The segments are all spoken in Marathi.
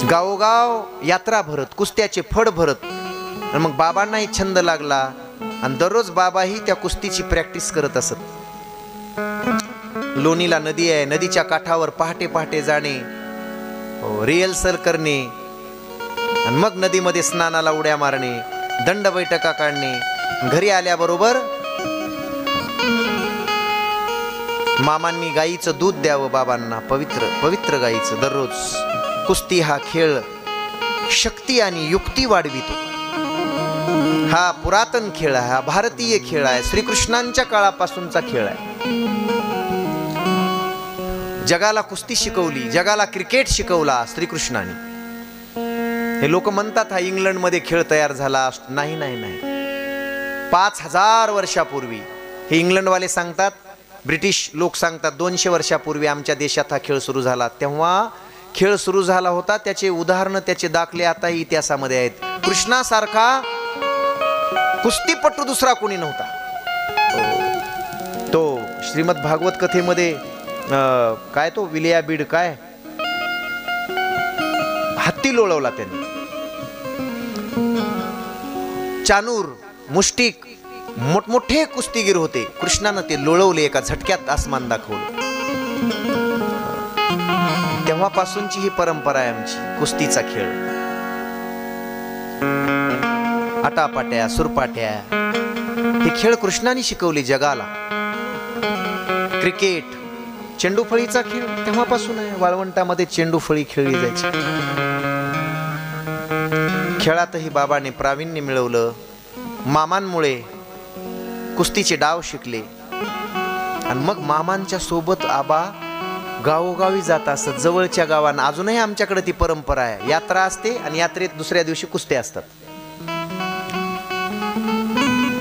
गावोगाव यात्रा भरत, कुस्त्याचे फड भरत. आणि मग बाबांनाही छंद लागला आणि दररोज बाबाही त्या कुस्तीची प्रॅक्टिस करत असत. लोणीला नदी आहे, नदीच्या काठावर पहाटे पहाटे जाणे, रिहर्सल करणे आणि मग नदीमध्ये स्नानाला उड्या मारणे, दंड बैठका काढणे. घरी आल्याबरोबर मामांनी गाईचं दूध द्यावं बाबांना, पवित्र पवित्र गाईचं. दररोज कुस्ती हा खेळ शक्ती आणि युक्ती वाढवितो. हा पुरातन खेळ आहे, हा भारतीय खेळ आहे, श्रीकृष्णांच्या काळापासूनचा खेळ आहे. जगाला कुस्ती शिकवली, जगाला क्रिकेट शिकवला श्रीकृष्णाने. हे लोक म्हणतात हा इंग्लंड मध्ये खेळ तयार झाला. नाही नाही नाही, 5000 वर्षापूर्वी हे इंग्लंडवाले सांगतात, ब्रिटिश लोक सांगतात 200 वर्षापूर्वी आमच्या देशात हा खेळ सुरू झाला. तेव्हा खेळ सुरू झाला होता, त्याचे उदाहरण, त्याचे दाखले आता इतिहासामध्ये आहेत. कृष्णासारखा कुस्तीपटू दुसरा कोणी नव्हता. तो श्रीमद भागवत कथेमध्ये काय तो विलिया बीड काय हत्ती लोळवला त्यांनी. चानूर, मुष्टिक मोठमोठे कुस्तीगीर होते, कृष्णानं ते लोळवले, एका झटक्यात आसमान दाखवलं. तेव्हापासूनची ही परंपरा आहे आमची, कुस्तीचा खेळ. आटापाट्या, सुरपाट्या हे खेळ कृष्णाने शिकवले जगाला. क्रिकेट, चेंडूफळीचा खेळ तेव्हापासून आहे. वाळवंटामध्ये चेंडूफळी खेळली जायची. खेळातही बाबाने प्रावीण्य मिळवलं. मामांमुळे कुस्तीचे डाव शिकले आणि मग मामांच्या सोबत आबा गावोगावी जात असत, जवळच्या गावांना. अजूनही आमच्याकडे ती परंपरा आहे. यात्रा असते आणि यात्रेत दुसऱ्या दिवशी कुस्त्या असतात.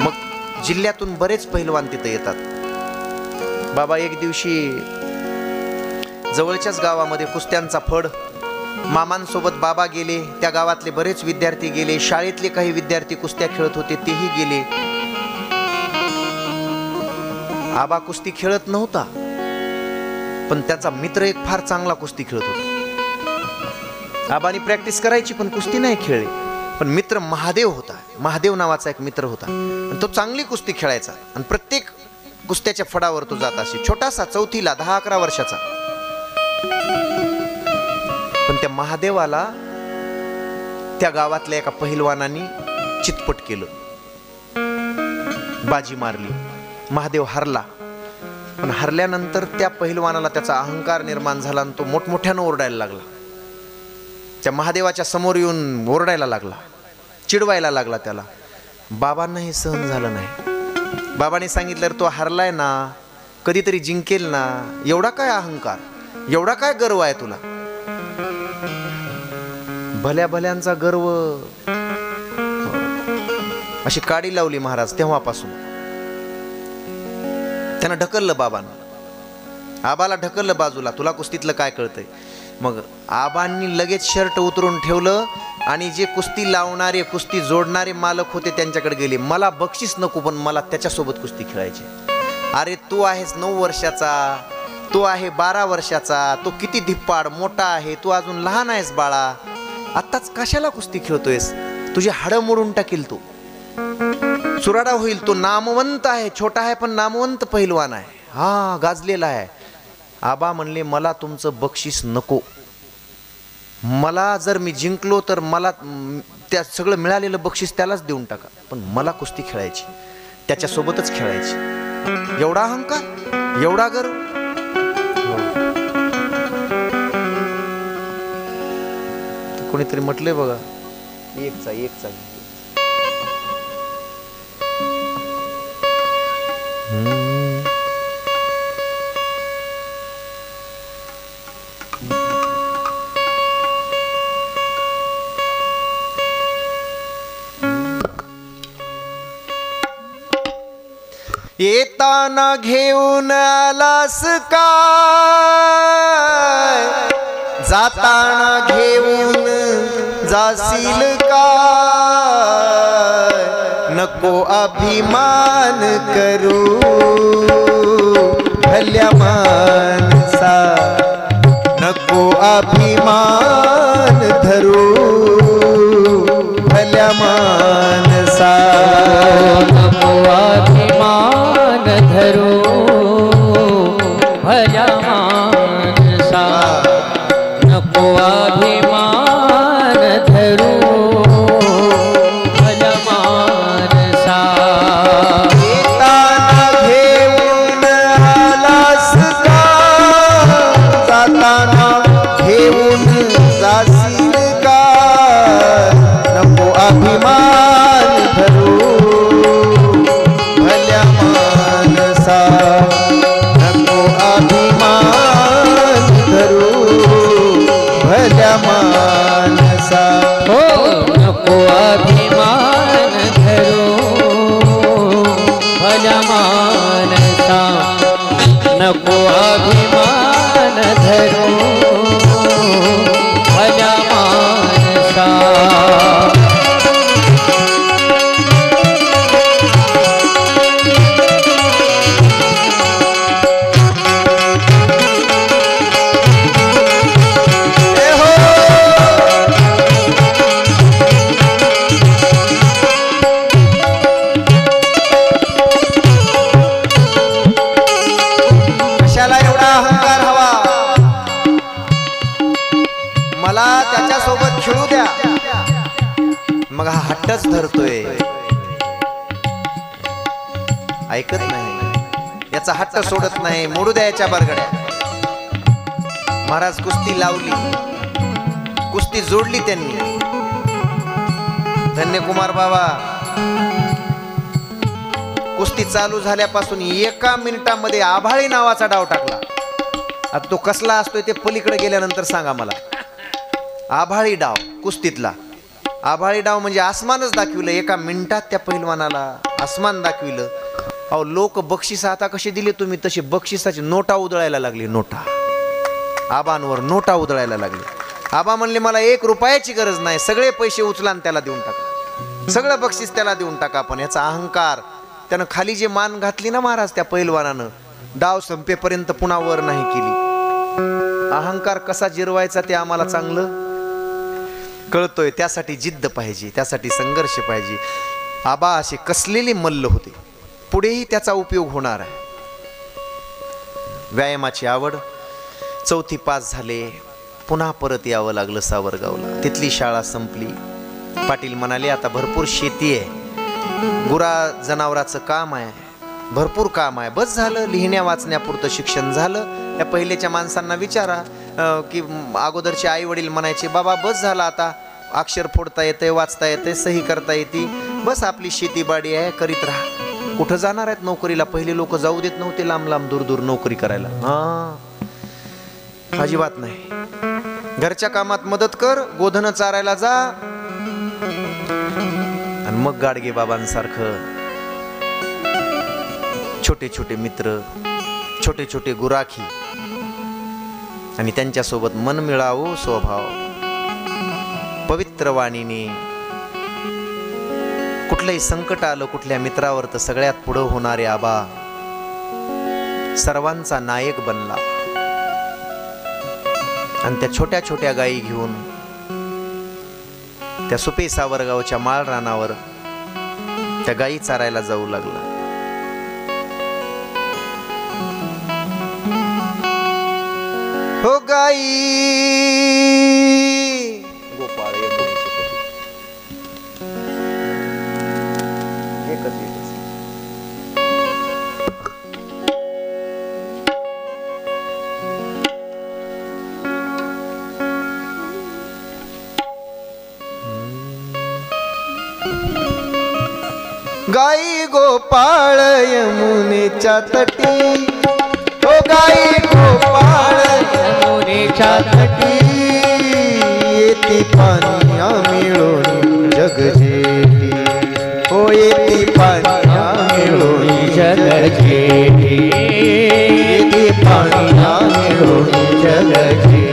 मग जिल्ह्यातून बरेच पहिलवान तिथे येतात. बाबा एक दिवशी जवळच्याच गावामध्ये कुस्त्यांचा फड, मामांसोबत बाबा गेले. त्या गावातले बरेच विद्यार्थी गेले, शाळेतले काही विद्यार्थी कुस्त्या खेळत होते तेही गेले. आबा कुस्ती खेळत नव्हता, पण त्याचा मित्र एक फार चांगला कुस्ती खेळत होता. आबानी प्रॅक्टिस करायची पण कुस्ती नाही खेळली. पण मित्र महादेव होता, महादेव नावाचा एक मित्र होता आणि तो चांगली कुस्ती खेळायचा आणि प्रत्येक कुस्त्याच्या फडावर तो जात असे. छोटासा, चौथीला, 10-11 वर्षाचा. पण त्या महादेवाला त्या गावातल्या एका पहिलवानाने चितपट केलं, बाजी मारली. महादेव हरला. पण हरल्यानंतर त्या पहिलवानाला त्याचा अहंकार निर्माण झाला आणि तो मोठमोठ्यानं ओरडायला लागला. त्या महादेवाच्या समोर येऊन ओरडायला लागला, चिडवायला लागला त्याला. बाबांना हे सहन झालं नाही. बाबांनी सांगितलं, तो हरलाय ना, कधीतरी जिंकेल ना, एवढा काय अहंकार, एवढा काय गर्व आहे तुला? भल्या भल्यांचा गर्व. अशी काडी लावली महाराज. तेव्हापासून त्यानं ढकललं बाबांना. आबाला ढकललं बाजूला, तुला कुस्तीतलं काय कळतंय? मग आबांनी लगेच शर्ट उतरून ठेवलं आणि जे कुस्ती लावणारे, कुस्ती जोडणारे मालक होते त्यांच्याकडे गेले. मला बक्षीस नको, पण मला त्याच्यासोबत कुस्ती खेळायची. अरे तू आहेस 9 वर्षाचा, तो आहे 12 वर्षाचा, तो किती धिप्पाड मोठा आहे, तू अजून लहान आहेस बाळा, आत्ताच कशाला कुस्ती खेळतोयस? तुझी हाडं मोडून टाकील तू, चुराडा होईल. तो नामवंत आहे, छोटा आहे पण नामवंत पहिलवान आहे, हा गाजलेला आहे. आबा म्हणले, मला तुमचं बक्षीस नको. मला जर मी जिंकलो तर मला त्या सगळं मिळालेलं बक्षीस त्यालाच देऊन टाका, पण मला कुस्ती खेळायची, त्याच्यासोबतच खेळायची. एवढा अहंकार, एवढा गर्व. कोणीतरी म्हटलंय बघा, एकचा येताना घेऊन आलास काय, जाताना घेऊन जाशील काय? नको अभिमान करू भल्या माणसा, नको अभिमान धरू भल्या मानसा नको अभिमान धरू भल्या मानसा नको अभिमान धरू भल्या मानसा येताना घेऊन आलास का जाताना घेऊन जाशील का नको अभिमान धरू भल्या मानसा नको अभिमान धरू भल्या मानसा हो नको अभिमान धरू भल्या मानसा नको अभिमान धरू भल्या मानसा कशाला एवढा अहंकार हवा? मला त्याच्यासोबत खेळू द्या, मग हा हट्टच धरतोय, ऐकत नाही, याचा हट्ट सोडत नाही, मोडू द्या याच्या बरगड्या. महाराज कुस्ती लावली, कुस्ती जोडली त्यांनी. धन्यकुमार बाबा कुस्ती चालू झाल्यापासून 1 मिनिटामध्ये आभाळी नावाचा डाव टाकला. आता तो कसला असतोय ते पलीकडे गेल्यानंतर सांगा मला. आभाळी डाव कुस्तीतला. आभाळी डाव म्हणजे आसमानच दाखविलं 1 मिनिटात. त्या पैलवानाला आसमान दाखविलं. अहो लोक बक्षीस आता कसे दिले तुम्ही, तशी बक्षिसाची नोटा उधळायला लागली. नोटा आबांवर नोटा उधळायला लागली. आबा म्हणले मला 1 रुपयाची गरज नाही, सगळे पैसे उचला आणि त्याला देऊन टाका, सगळं बक्षीस त्याला देऊन टाका. पण याचा अहंकार, त्यानं खाली जे मान घातली ना महाराज त्या पैलवानानं, डाव संपेपर्यंत पुन्हा वर नाही केली. अहंकार कसा जिरवायचा ते आम्हाला चांगलं कळतोय. त्यासाठी जिद्द पाहिजे, त्यासाठी संघर्ष पाहिजे. आबा असे कसलेले मल्ल होते, पुढेही त्याचा उपयोग होणार आहे. व्यायामाची आवड. 4थी पास झाले, पुन्हा परत यावं लागलं सावरगावला. तिथली शाळा संपली. पाटील म्हणाले आता भरपूर शेती आहे, गुरा जनावराचं काम आहे, भरपूर काम आहे, बस झालं, लिहिण्या वाचण्यापुरतं शिक्षण झालं. या पहिलेच्या माणसांना विचारा की अगोदरचे आई वडील म्हणायचे बाबा बस झालं, आता अक्षर फोडता येते, वाचता येते, सही करता येते, बस आपली शेतीबाडी आहे, करीत राहा. कुठं जाणार आहेत नोकरीला? पहिले लोक जाऊ देत नव्हते लांब लांब दूर दूर नोकरी करायला. अजिबात नाही. घरच्या कामात मदत कर, गोधन चारायला जा, आणि मग गाडगे बाबांसारखं छोटे छोटे मित्र, छोटे छोटे गुराखी, आणि त्यांच्यासोबत मन मिळावो स्वभाव, पवित्र वाणीने. कुठलंही संकट आलं कुठल्या मित्रावर तर सगळ्यात पुढं होणारे आबा सर्वांचा नायक बनला. आणि त्या छोट्या छोट्या गायी घेऊन त्या सुपे सावरगावच्या माळ रानावर त्या गायी चारायला जाऊ लागला. हो गाई गोपाळ गाई गोपाळ यमुनेच्या तटी, हो गाई गोपाळ यमुनेच्या तटी, येती पानिया मिळून जग जेठी, हो येती पानिया मिळून जग जेठी, येती पानिया मिळून जग जेठी.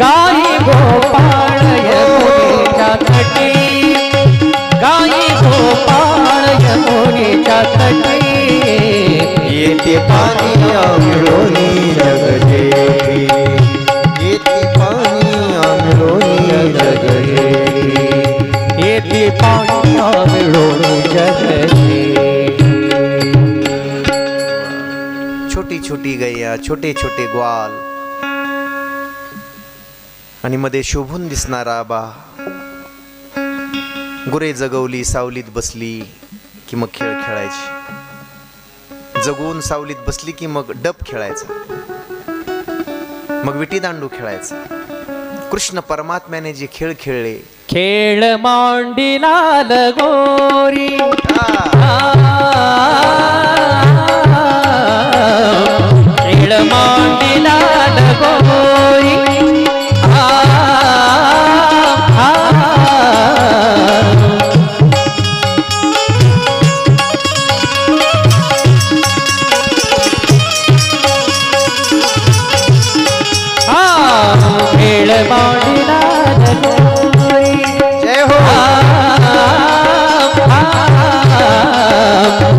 गाई गोपाळ यमुनेच्या तटी, गाई गोपाळ यमुनेच्या तटी, येते पानिया मिळून जग जेठी, येते पानिया मिळून छोटे छोटे ग्वाल आणि मध्ये शोभून दिसणारा आबा. गुरे जगवली सावलीत बसली की मग खेळ खेळायची. जगवून सावलीत बसली की मग डब खेळायचा, मग विटी दांडू खेळायचा. कृष्ण परमात्म्याने जे खेळ खेळले, खेळ मांडिला लगोरी, खेळ मांडिला लगोरी, खेळ मांडिला लगोरी. जय हो.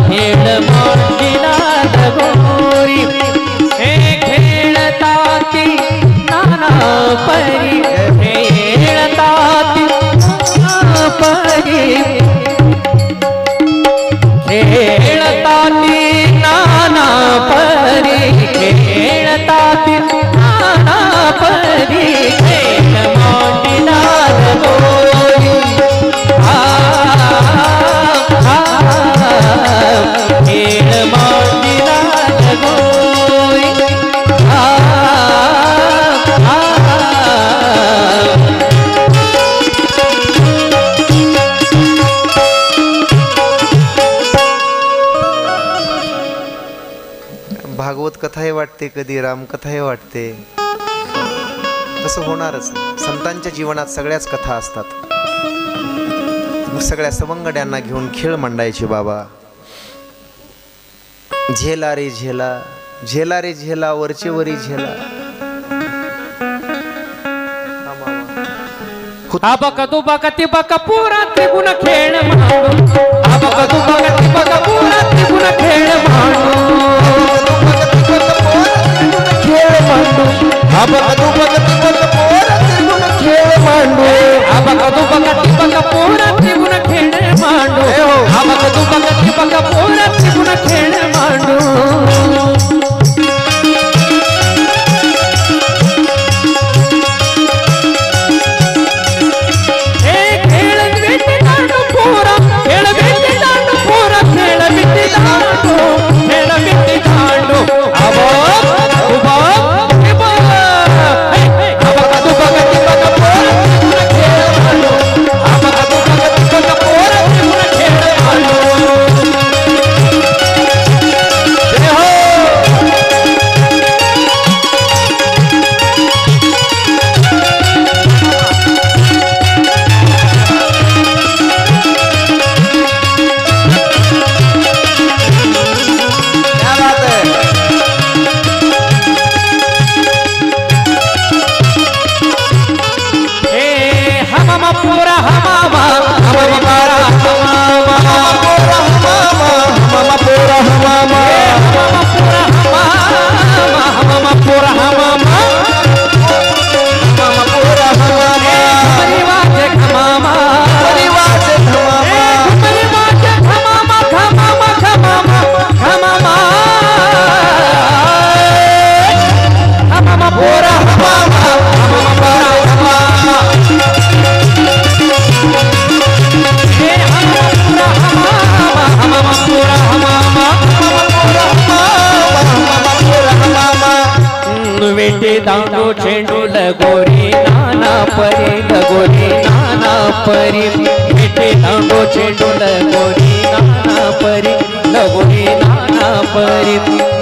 खेळ मांडिला लगोरी, हे खेळताती नाना परी, खेळताती नाना परी, खेळताती नाना परी, खेळताती नाना परी, खेळ मांडिला लगोरी. खेळ मांडिला लगोरी. भागवत कथाही वाटते, कधी रामकथाही वाटते. तसं होणारच. संतांच्या जीवनात सगळ्याच कथा असतात. मग सगळ्या सवंगड्यांना घेऊन खेळ मांडायचे बाबा. झेला रे झेला, झेला रे झेला, वरचे वरी झेला. आबक दुबक तिबक पुरा त्रिगुण खेळ मांडू, आबक दुबक तिबक पुरा त्रिगुण खेळ मांडू, खेळ मांडू, आबक दुबक तिबक पुरा त्रिगुण खेळ मांडू, आबक दुबक तिबक पुरा त्रिगुण खेळ मांडू, आबक दुबक तिबक पुरा त्रिगुण खेळ मांडू. दांडू चेंडू लगोरी नाना परी, लगोरी नाना परी, भेटे दांडू चेंडू लगोरी नाना परी, लगोरी नाना परी.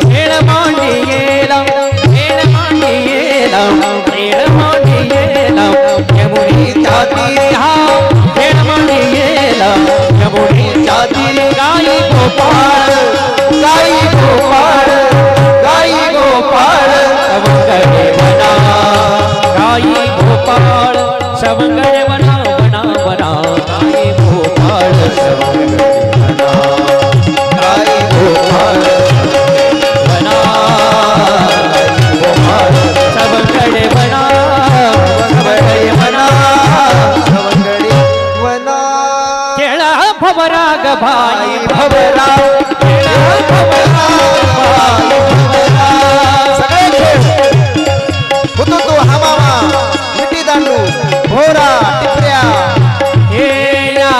खेळ मांडियेला, खेळ मांडियेला, खेळ मांडियेला, यमुनीच्या तीरी हा खेळ मांडियेला, यमुनीच्या तीरी. गाई गोपाळ, गाई गोपाळ, गाई गोपाळ, सवंगडे वना, गाई गोपाळ, सवंगडे वना, वना वना, गाई गोपाळ, सवंगडे वना, गाई गोपाळ, वना, गोपाळ, सवंगडे वना, सवंगडे वना, सवंगडे वना. खेळा भवराग भाई भवराग, खेळा भवराग भाई भवराग, सगळे गाडू भोरा टिपऱ्या हे या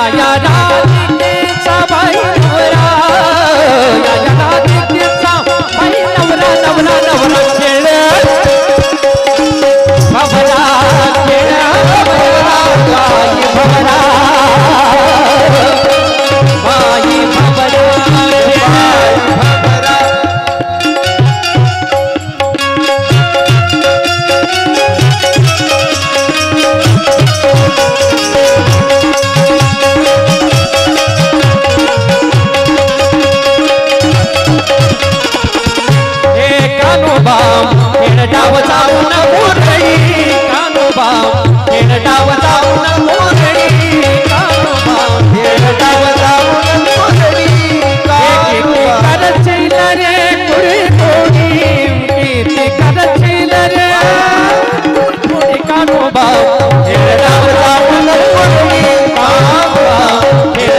राधिकेचा बाई नवरा या राधिकेचा बाई नवरा नवरा नवरा खेळ भवरा खेळ बाई भवरा बाई भवरा डाव जाऊन मोरडी कानोबा डाव जाऊन मोरडी कानोबा डाव जाऊन मोरडी करचील रे कुडी कोडी किती करचील रे कुडी कानोबा डाव जाऊन मोरडी कानोबा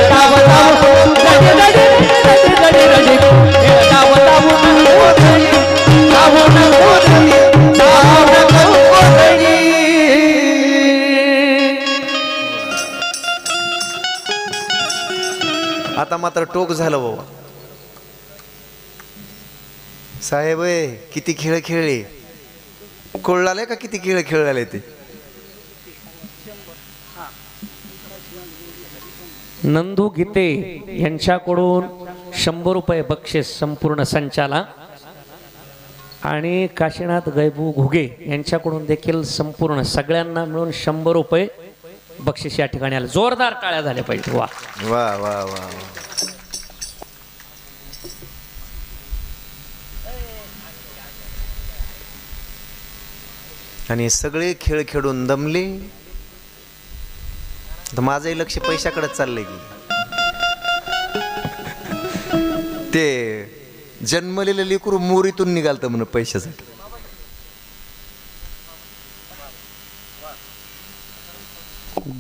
डाव जाऊन रडी रडी रडी रडी डाव जाऊन मोरडी जाऊन आता मात्र टोक झालं बाबा साहेब किती खेळ खेळले कोळाले का किती खेळ खेळले ते नंदू गीते यांच्याकडून 100 रुपये बक्षीस संपूर्ण संचाला आणि काशीनाथ गैबू घुगे यांच्याकडून देखील संपूर्ण सगळ्यांना मिळून 100 रुपये बक्षीस या ठिकाणी आले जोरदार टाळ्या झाल्या पाहिजे वा वा वा वा आणि सगळे खेळ खेळून दमले तर माझंही लक्ष पैशाकडे चाललंय की ते जन्मलेलं लेकरू मोरीतून निघालतं म्हणून पैशासाठी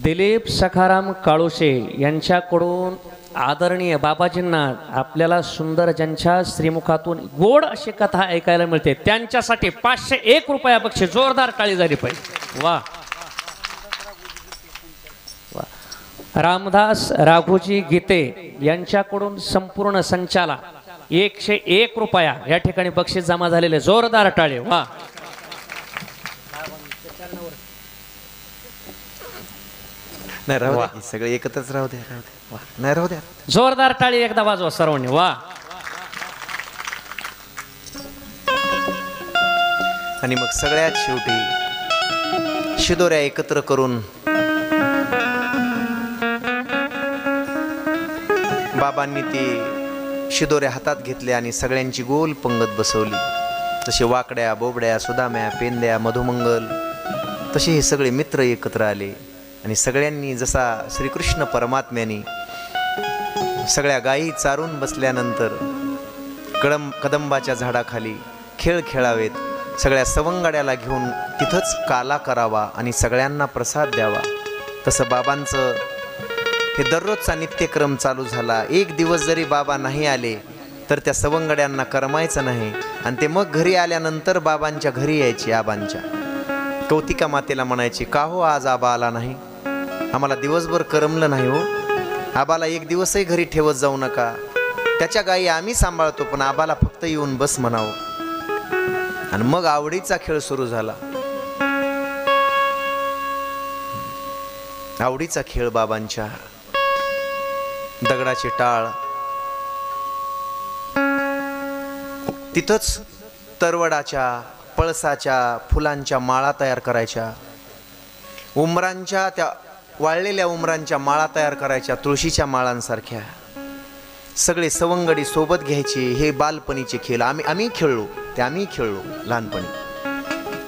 दिलीप सखाराम काळोशे यांच्याकडून आदरणीय बाबाजींना आपल्याला सुंदर ज्यांच्या श्रीमुखातून गोड अशी कथा ऐकायला मिळते त्यांच्यासाठी 501 रुपया बक्षीस जोरदार टाळी झाली पाहिजे वा रामदास राघोजी गीते यांच्याकडून संपूर्ण संचाला 101 रुपया या ठिकाणी बक्षीस जमा झालेले जोरदार टाळे वा नाही राहू द्या सगळे एकत्रच राहू द्या वा नाही राहू द्या जोरदार टाळी एकदा वाजवा सर्वांनी वा आणि मग सगळ्यात शेवटी शिदोऱ्या एकत्र करून बाबांनी ते शिदोऱ्या हातात घेतले आणि सगळ्यांची गोल पंगत बसवली तसे वाकड्या बोबड्या सुदाम्या पेंद्या मधुमंगल तसे हे सगळे मित्र एकत्र आले आणि सगळ्यांनी जसा श्रीकृष्ण परमात्म्याने सगळ्या गायी चारून बसल्यानंतर कदंबाच्या झाडाखाली खेळ खेळावेत सगळ्या सवंगड्याला घेऊन तिथंच काला करावा आणि सगळ्यांना प्रसाद द्यावा तसं बाबांचं हे दररोजचा नित्यक्रम चालू झाला एक दिवस जरी बाबा नाही आले तर त्या सवंगड्यांना करमायचं नाही आणि ते मग घरी आल्यानंतर बाबांच्या घरी यायचे आबांच्या कौतिका मातेला म्हणायची का हो आज आबा आला नाही आम्हाला दिवसभर करमलं नाही हो आबाला एक दिवसही घरी ठेवत जाऊ नका त्याच्या गायी आम्ही सांभाळतो पण आबाला फक्त येऊन बस म्हणावं आणि मग आवडीचा खेळ सुरू झाला आवडीचा खेळ बाबांच्या दगडाचे टाळ तिथंच तरवडाच्या पळसाच्या फुलांच्या माळा तयार करायच्या उमरांच्या त्या वाळलेल्या उमरांच्या माळा तयार करायच्या तुळशीच्या माळांसारख्या सगळे सवंगडी सोबत घ्यायचे हे बालपणीचे खेळ आम्ही खेळलो ते आम्ही खेळलो लहानपणी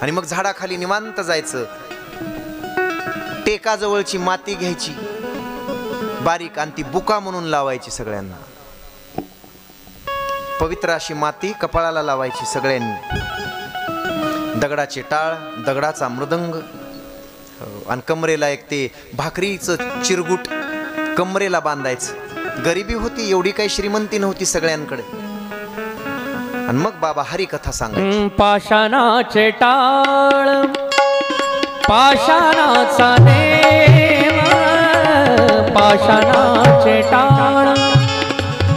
आणि मग झाडाखाली निवांत जायचं टेकाजवळची माती घ्यायची बारीक आणि ती बुका म्हणून लावायची सगळ्यांना पवित्र अशी माती कपाळाला लावायची सगळ्यांनी दगडाचे टाळ दगडाचा मृदंग आणि कमरेला एक ते भाकरीचं चिरगुट कमरेला बांधायचं गरिबी होती एवढी काही श्रीमंती नव्हती सगळ्यांकडे आणि मग बाबा हरिकथा सांगायची पाषाणाचे टाळ पाषाणाचा देव पाषाणाचे टाळ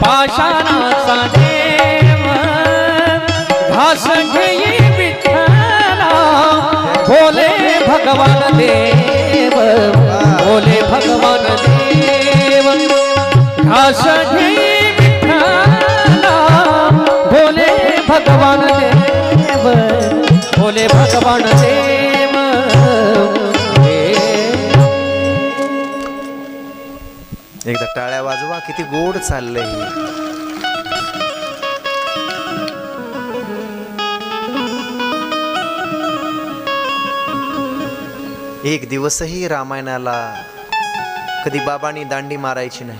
पाषाणाचा देव घास घेई विठ्ठला भोले भगवान देव भोले भगवान देव घास घेई विठ्ठला भोले भगवान देव भोले भगवान देव एकदा टाळ्या वाजवा, किती गोड चाललंय. एक दिवसही रामायणाला कधी बाबांनी दांडी मारायची नाही.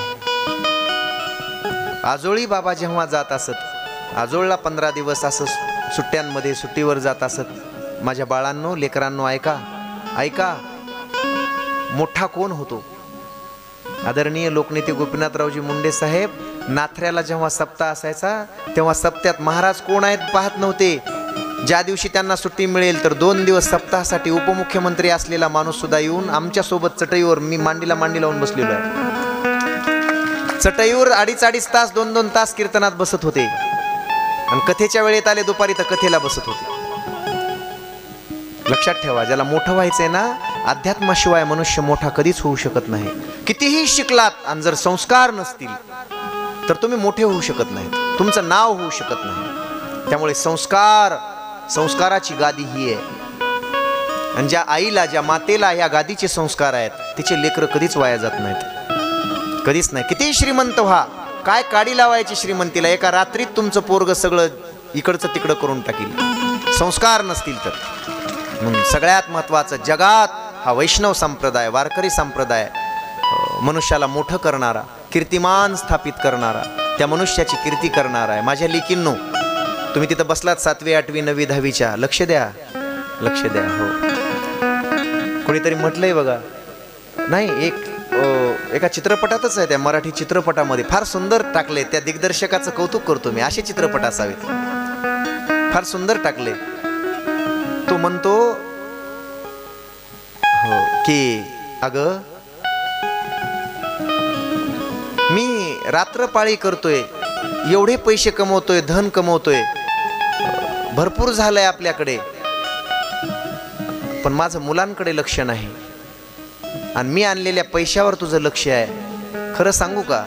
आजोळी बाबा जेव्हा जात असत, आजोळला 15 दिवस असं सुट्ट्यांमध्ये सुट्टीवर जात असत. माझ्या बाळांनो, लेकरांनो, ऐका ऐका, मोठा कोण होतो? आदरणीय लोकनेते गोपीनाथरावजी मुंडे साहेब. नाथऱ्याला जेव्हा सप्ताह असायचा तेव्हा सप्त्यात महाराज कोण आहेत पाहत नव्हते. ज्या दिवशी त्यांना सुट्टी मिळेल तर 2 दिवस सप्ताहासाठी उपमुख्यमंत्री असलेला माणूस सुद्धा येऊन आमच्या सोबत चटईवर, मी मांडीला मांडी लावून बसलेलो आहे, चटईवर 2.5 तास 2-2 तास कीर्तनात बसत होते. आणि कथेच्या वेळेत आले दुपारी तर कथेला बसत होते. लक्षात ठेवा, ज्याला मोठं व्हायचंय ना, अध्यात्माशिवाय मनुष्य मोठा कधीच होऊ शकत नाही. कितीही शिकलात आणि जर संस्कार नसतील तर तुम्ही मोठे होऊ शकत नाहीत, तुमचं नाव होऊ शकत नाही. त्यामुळे संस्काराची गादी ही आहे. आणि ज्या आईला, ज्या मातेला या गादीचे संस्कार आहेत, तिचे लेकरं कधीच वाया जात नाहीत, कधीच नाही. कितीही श्रीमंत व्हा, काय काडी लावायची श्रीमंतीला, एका रात्रीत तुमचं पोरग सगळं इकडचं तिकडं करून टाकील, संस्कार नसतील तर. म्हणून सगळ्यात महत्वाचं, जगात हा वैष्णव संप्रदाय, वारकरी संप्रदाय मनुष्याला मोठं करणारा, कीर्तिमान स्थापित करणारा, त्या मनुष्याची कीर्ती करणारा आहे. माझ्या लेकींनो, तुम्ही तिथं बसलात 7वी 8वी 9वी 10वीच्या, लक्ष द्या, लक्ष द्या. हो, कोणीतरी म्हटलंय बघा, नाही, एका चित्रपटातच आहे, त्या मराठी चित्रपटामध्ये फार सुंदर टाकले, त्या दिग्दर्शकाचं कौतुक करतो मी, असे चित्रपट असावेत, फार सुंदर टाकले. तो म्हणतो हो की अगं, मी रात्रपाळी करतोय, एवढे पैसे कमवतोय, धन कमवतोय, भरपूर झालंय आपल्याकडे, पण माझं मुलांकडे लक्ष नाही. आणि मी आणलेल्या पैशावर तुझं लक्ष आहे. खरं सांगू का,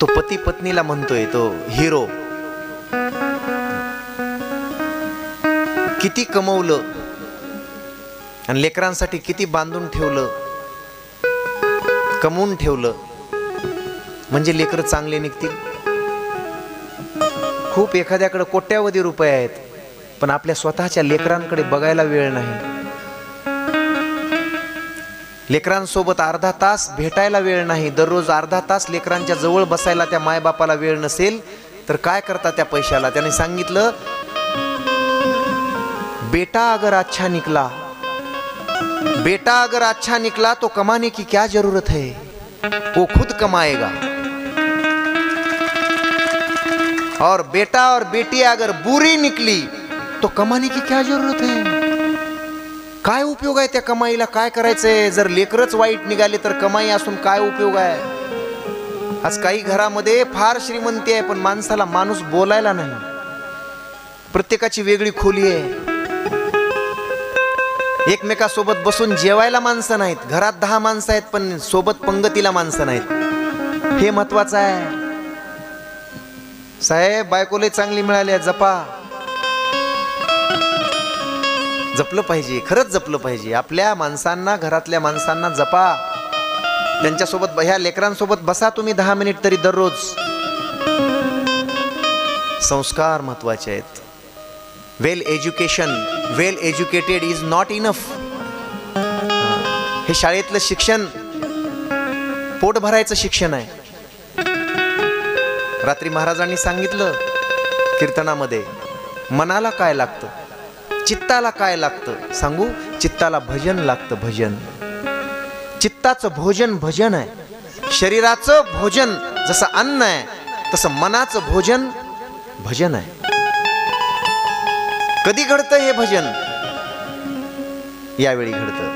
तो पती पत्नीला म्हणतोय, तो हिरो, किती कमवलं आणि लेकरांसाठी किती बांधून ठेवलं, कमवून ठेवलं, म्हणजे लेकरं चांगले निघतील. खूप एखाद्याकडे कोट्यावधी रुपये आहेत, पण आपल्या स्वतःच्या लेकरांकडे बघायला वेळ नाही, लेकरांसोबत अर्धा तास भेटायला वेळ नाही, दररोज अर्धा तास लेकरांच्या जवळ बसायला त्या मायबापाला वेळ नसेल तर काय करता त्या पैशाला? त्याने सांगितलं, बेटा अगर अच्छा निकला, बेटा अगर अच्छा निकला तो कमाने की क्या जरूरत है, वो खुद कमाएगा. और बेटा और बेटी अगर बुरी निकली तो कमाने की क्या जरूरत है. काय उपयोग आहे त्या कमाईला? काय करायचंय? जर लेकरच वाईट निघाले तर कमाई असून काय उपयोग आहे? आज काही घरामध्ये फार श्रीमंती आहे, पण माणसाला माणूस बोलायला नाही, प्रत्येकाची वेगळी खोली आहे, एकमेकासोबत बसून जेवायला माणसं नाहीत, घरात 10 माणसं आहेत पण सोबत पंगतीला माणसं नाहीत. हे महत्वाचं आहे साहेब. बायकोले चांगली मिळाली, जपा, जपलं पाहिजे, खरंच जपलं पाहिजे. आपल्या माणसांना, घरातल्या माणसांना जपा, त्यांच्यासोबत, ह्या लेकरांसोबत बसा तुम्ही 10 मिनिट तरी दररोज. संस्कार महत्वाचे आहेत. Well education, well educated is not enough. हे शाळेतलं शिक्षण पोट भरायचं शिक्षण आहे. रात्री महाराजांनी सांगितलं कीर्तनामध्ये, मनाला काय लागतं, चित्ताला काय लागतं सांगू? चित्ताला भजन लागतं, भजन. चित्ताचं भोजन भजन आहे. शरीराचं भोजन जसं अन्न आहे तसं मनाचं भोजन भजन आहे. कधी घडतं हे भजन? यावेळी घडतं.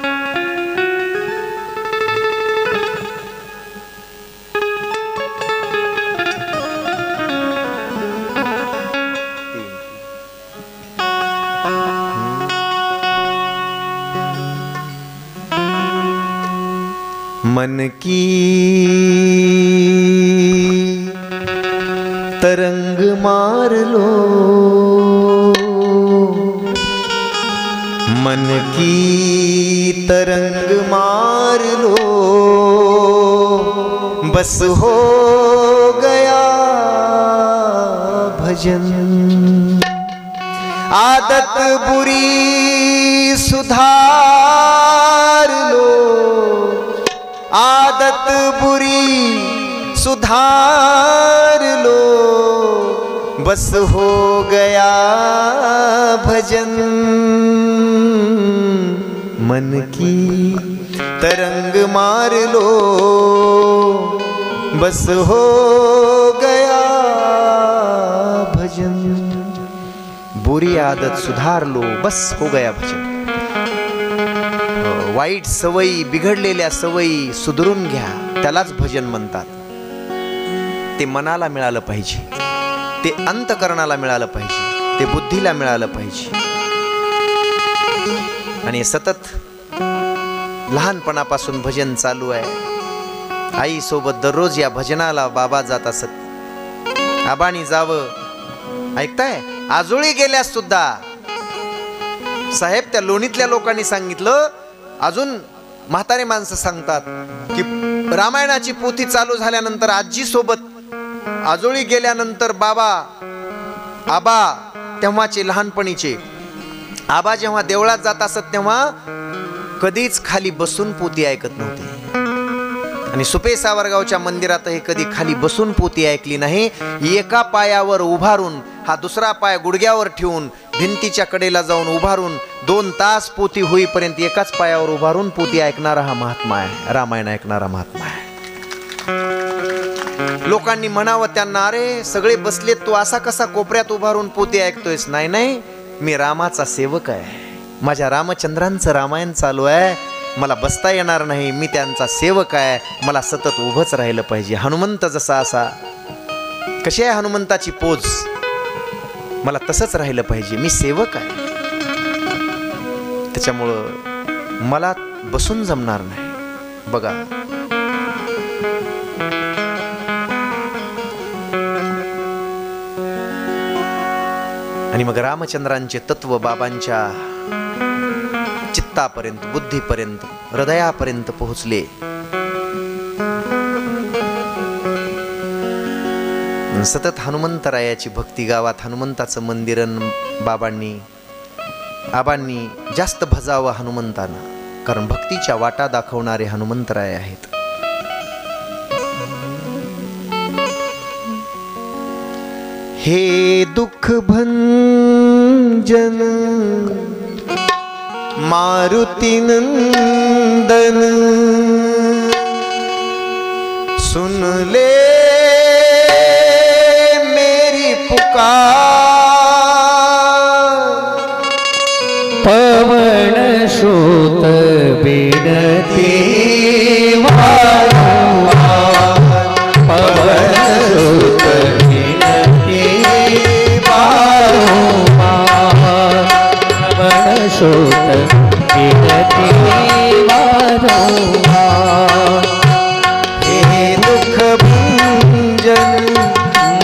मन की तरंग मार लो, मन की तरंग मार लो, बस हो गया भजन. आदत बुरी सुधार लो, आदत बुरी सुधार लो, बस हो गया भजन. मन की तरंग मार लो, बस हो गया भजन. बुरी आदत सुधार लो, बस हो गया भजन. वाईट सवयी, बिघडलेल्या सवयी सुधारून घ्या, त्यालाच भजन म्हणतात. ते मनाला मिळालं पाहिजे, ते अंतकरणाला मिळालं पाहिजे, ते बुद्धीला मिळालं पाहिजे. आणि सतत लहानपणापासून भजन चालू आहे. आई सोबत दररोज या भजनाला बाबा जात असत. आबानी जावं, ऐकताय, आजोळी गेल्यास सुद्धा साहेब त्या लोणीतल्या लोकांनी सांगितलं. अजून म्हातारे माणसं सांगतात की रामायणाची पोथी चालू झाल्यानंतर आजी सोबत आजोळी गेल्यानंतर बाबा आबा तेव्हाचे लहानपणीचे आबा जेव्हा देवळात जात असत तेव्हा कधीच खाली बसून पोथी ऐकत नव्हते. आणि सुपे सावरगावच्या मंदिरातही कधी खाली बसून पोथी ऐकली नाही. एका पायावर उभारून, हा दुसरा पाय गुडघ्यावर ठेवून, भिंतीच्या कडेला जाऊन उभारून 2 तास पोथी होईपर्यंत एकाच पायावर उभारून पोथी ऐकणारा हा महात्मा आहे, रामायण ऐकणारा महात्मा आहे. लोकांनी म्हणावं त्यांना, अरे सगळे बसलेत, तू असा कसा कोपऱ्यात उभारून पोथी ऐकतोयस? नाही नाही, मी रामाचा सेवक आहे, माझ्या रामचंद्रांचं रामायण चालू आहे, मला बसता येणार नाही, मी त्यांचा सेवक आहे, मला सतत उभंच राहिलं पाहिजे. हनुमंत जसा असा, कशी आहे हनुमंताची पोज, मला तसंच राहिलं पाहिजे, मी सेवक आहे. त्याच्यामुळं मला बसून जमणार नाही. बघा, आणि मग रामचंद्रांचे तत्व बाबांच्या चित्तापर्यंत, बुद्धीपर्यंत, हृदयापर्यंत पोहोचले. सतत हनुमंतरायाची भक्ती, गावात हनुमंताचं मंदिर आबांनी जास्त भजावं हनुमंतांना, कारण भक्तीच्या वाटा दाखवणारे हनुमंतराय आहेत. हे दुःख भंजन मारुती नंदन, सुन ले मेरी पुकार, पवन सूत बिनती वारंवार, पवन सूत बिनती वारंवार, पवन सूत बिनती वारंवार. हे दुःख भंजन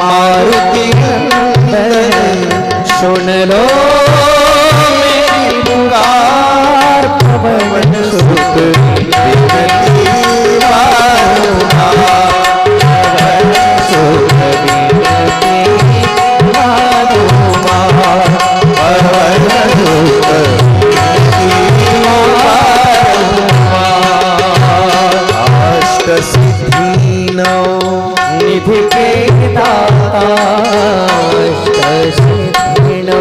मारुति नंदन, सुन लो मेरी पुकार, पवन सूत बिनती वारंवार, पवन सूत बिनती वारंवार, पवन सूत बिनती वारंवार. अष्टसिद्धीनो निधि के दाता, अष्टसिद्धीनो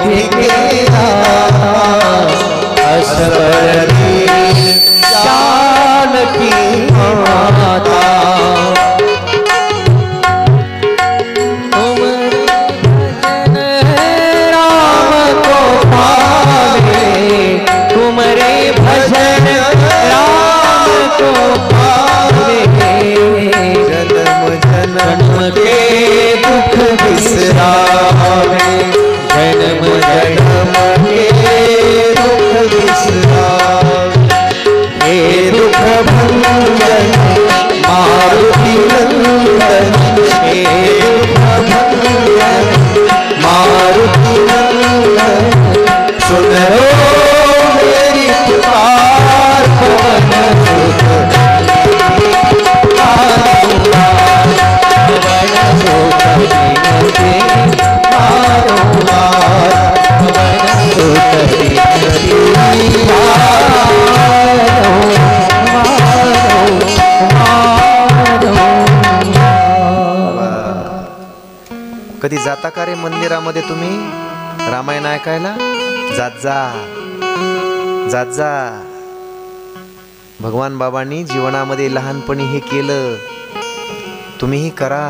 भिकेरा असबरी जानकी माता तुमरे भजन राम को पावे जन्म जन्म के दुख बिसरावे जन्म जन्म के दुख बिसरावे हे दुख भंजन मारुति नंदन हे दुख भंजन मारुति नंदन सुन मेरी पुकार पवन सुत कधी जाता का रे मंदिरामध्ये तुम्ही रामायण ऐकायला? जात जा. भगवान बाबांनी जीवनामध्ये लहानपणी हे केलं, तुम्हीही करा.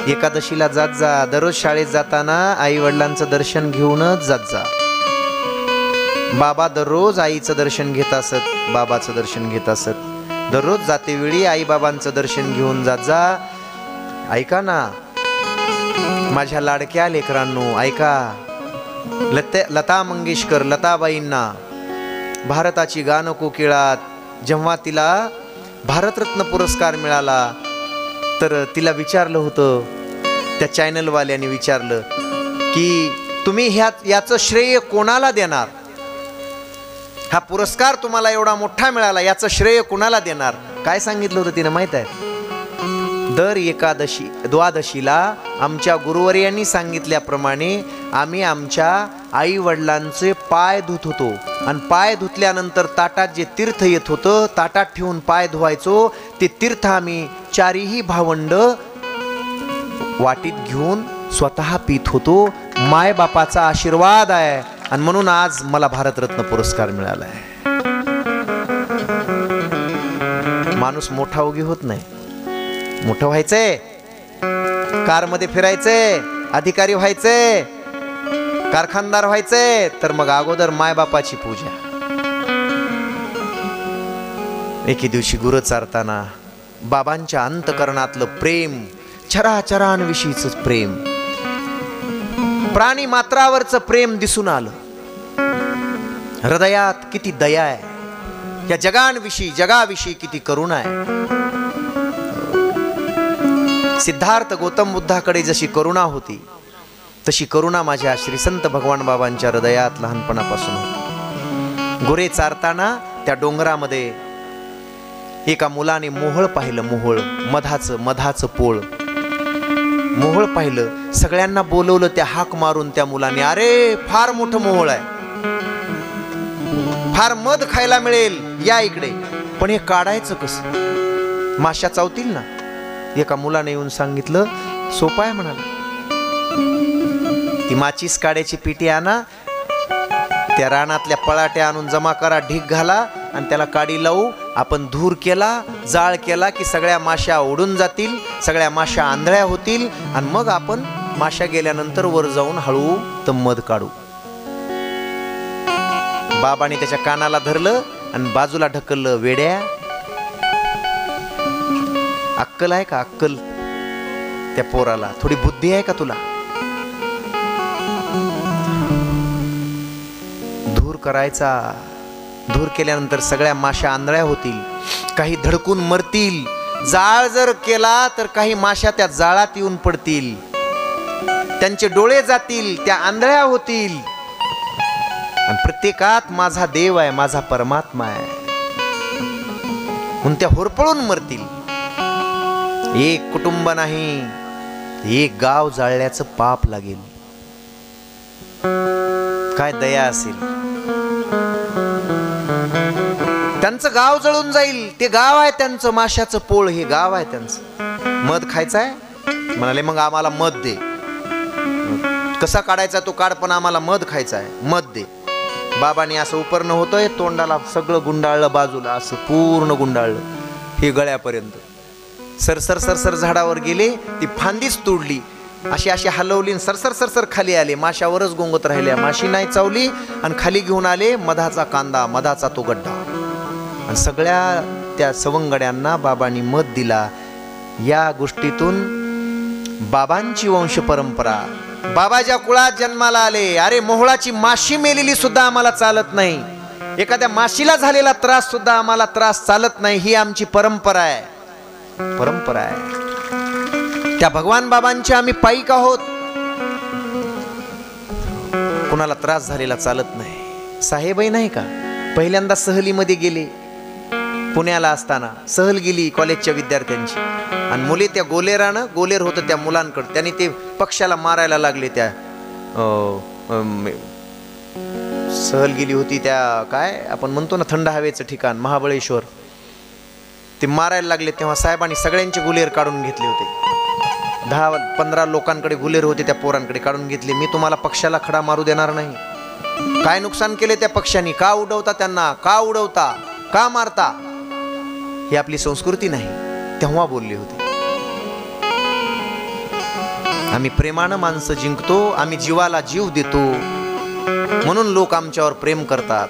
एकादशीला जात जा. दररोज शाळेत जाताना आई वडिलांचं दर्शन घेऊनच जात जा. बाबा दररोज आईचं दर्शन घेत असत, बाबाचं दर्शन घेत असत. दररोज जाते वेळी आई बाबांचं दर्शन घेऊन जात जा. ऐका ना माझ्या लाडक्या लेकरांनो, ऐका. लता मंगेशकर, लताबाईंना भारताची गान कोकिळात जेव्हा तिला भारतरत्न पुरस्कार मिळाला तर तिला विचारलं होतं, त्या चॅनलवाल्याने विचारलं की तुम्ही याचं श्रेय कोणाला देणार? हा पुरस्कार तुम्हाला एवढा मोठा मिळाला, याचं श्रेय कोणाला देणार? काय सांगितलं होतं तिने माहित आहे? दर एकादशी द्वादशीला आमच्या गुरुवर्यांनी सांगितल्याप्रमाणे आम्ही आमच्या आई वडिलांचे पाय धुत होतो आणि पाय धुतल्यानंतर ताटात जे तीर्थ येत होतं ताटात ठेवून पाय धुवायचो. ते तीर्थ आम्ही चारीही भावंड वाटीत घेऊन स्वतः पीत होतो. माय बापाचा आशीर्वाद आहे आणि म्हणून आज मला भारतरत्न पुरस्कार मिळाला आहे. माणूस मोठा उगी होत नाही. मोठं व्हायचंय, कारमध्ये फिरायचंय, अधिकारी व्हायचंय, कारखानदार व्हायचंय तर मग अगोदर मायबापाची पूजा. एके दिवशी गुरं चारताना बाबांच्या अंतकरणातलं प्रेम, चराचरांविषयीच प्रेम, प्राणी मात्रावरचं प्रेम दिसून आलं. हृदयात किती दया आहे, या जगाविषयी किती करुणा आहे. सिद्धार्थ गौतम बुद्धाकडे जशी करुणा होती तशी करुणा माझ्या श्री संत भगवान बाबांच्या हृदयात लहानपणापासून होती. गुरे चारताना त्या डोंगरामध्ये एका मुलाने मोहळ पाहिलं. मोहळ, मधाचं पोळ. मोहळ पाहिलं, सगळ्यांना बोलवलं. त्या हाक मारून त्या मुलाने, अरे फार मोठं मोहळ आहे, फार मध खायला मिळेल, या इकडे. पण हे काढायचं कसं? माश्या चावतील ना. एका मुलाने येऊन सांगितलं, सोपं आहे म्हणाला. ती माचीस काड्याची पिटी आणा, त्या रानातल्या पळाट्या आणून जमा करा, ढीक घाला आणि त्याला काडी लावू. आपण धूर केला, जाळ केला की सगळ्या माश्या उडून जातील, सगळ्या माश्या आंधळ्या होतील आणि मग आपण माश्या गेल्यानंतर वर जाऊन हळू तर मध काढू. बाबाने त्याच्या कानाला धरलं आणि बाजूला ढकललं. वेड्या, अक्कल आहे का? अक्कल त्या पोराला थोडी बुद्धी आहे का तुला? धूर करायचा. धूर केल्यानंतर सगळ्या माश्या आंधळ्या होतील, काही धडकून मरतील. जाळ जर केला तर काही माश्या त्या जाळात येऊन पडतील, त्यांचे डोळे जातील, त्या आंधळ्या होतील. आणि प्रत्येकात माझा देव आहे, माझा परमात्मा आहे म्हणून त्या होरपळून मरतील. एक कुटुंब नाही, एक गाव जाळल्याचं पाप लागेल. काय दया असेल. त्यांचं गाव जळून जाईल. ते गाव आहे त्यांचं, माशाचं पोळ हे गाव आहे त्यांचं. मध खायचं आहे म्हणाले, मग आम्हाला मध दे. कसा काढायचा तो काढ, पण आम्हाला मध खायचा आहे, मध दे. बाबांनी असं उपरणं होतंय, तोंडाला सगळं गुंडाळलं, बाजूला असं पूर्ण गुंडाळलं, हे गळ्यापर्यंत. सरसर सरसर झाडावर गेले, ती फांदीच तोडली, अशी अशी हलवली, सरसर सरसर खाली आले. माशावरच गोंगत राहिल्या, माशी नाही चावली, आणि खाली घेऊन आले मधाचा कांदा, मधाचा तो गड्डा. आणि सगळ्या त्या सवंगड्यांना बाबांनी मध दिला. या गोष्टीतून बाबांची वंश परंपरा, बाबा ज्या कुळात जन्माला आले, अरे मोहळाची माशी मेलेली सुद्धा आम्हाला चालत नाही, एखाद्या माशीला झालेला त्रास सुद्धा आम्हाला त्रास चालत नाही, ही आमची परंपरा आहे, परंपरा आहे. त्या भगवान बाबांचे आम्ही पाईक आहोत. कुणाला त्रास झालेला चालत नाही. साहेबही नाही का, पहिल्यांदा सहलीमध्ये गेले, पुण्याला असताना सहल गेली कॉलेजच्या विद्यार्थ्यांची, आणि मुले त्या गोलेरानं, गोलेर होतं त्या मुलांकडे, त्यांनी ते पक्षाला मारायला लागले. त्या सहल गेली होती त्या, काय आपण म्हणतो ना थंड हवेचं ठिकाण महाबळेश्वर, ते मारायला लागले. तेव्हा साहेबांनी सगळ्यांचे गुलेर काढून घेतले होते. 10-15 लोकांकडे गुलेर होते, त्या पोरांकडे काढून घेतले. मी तुम्हाला पक्षाला खडा मारू देणार नाही. काय नुकसान केले त्या पक्षांनी, का उडवता त्यांना, का उडवता, का मारता, ही आपली संस्कृती नाही. तेव्हा बोलले होते. आम्ही प्रेमानं माणसं जिंकतो, आम्ही जीवाला जीव देतो, म्हणून लोक आमच्यावर प्रेम करतात.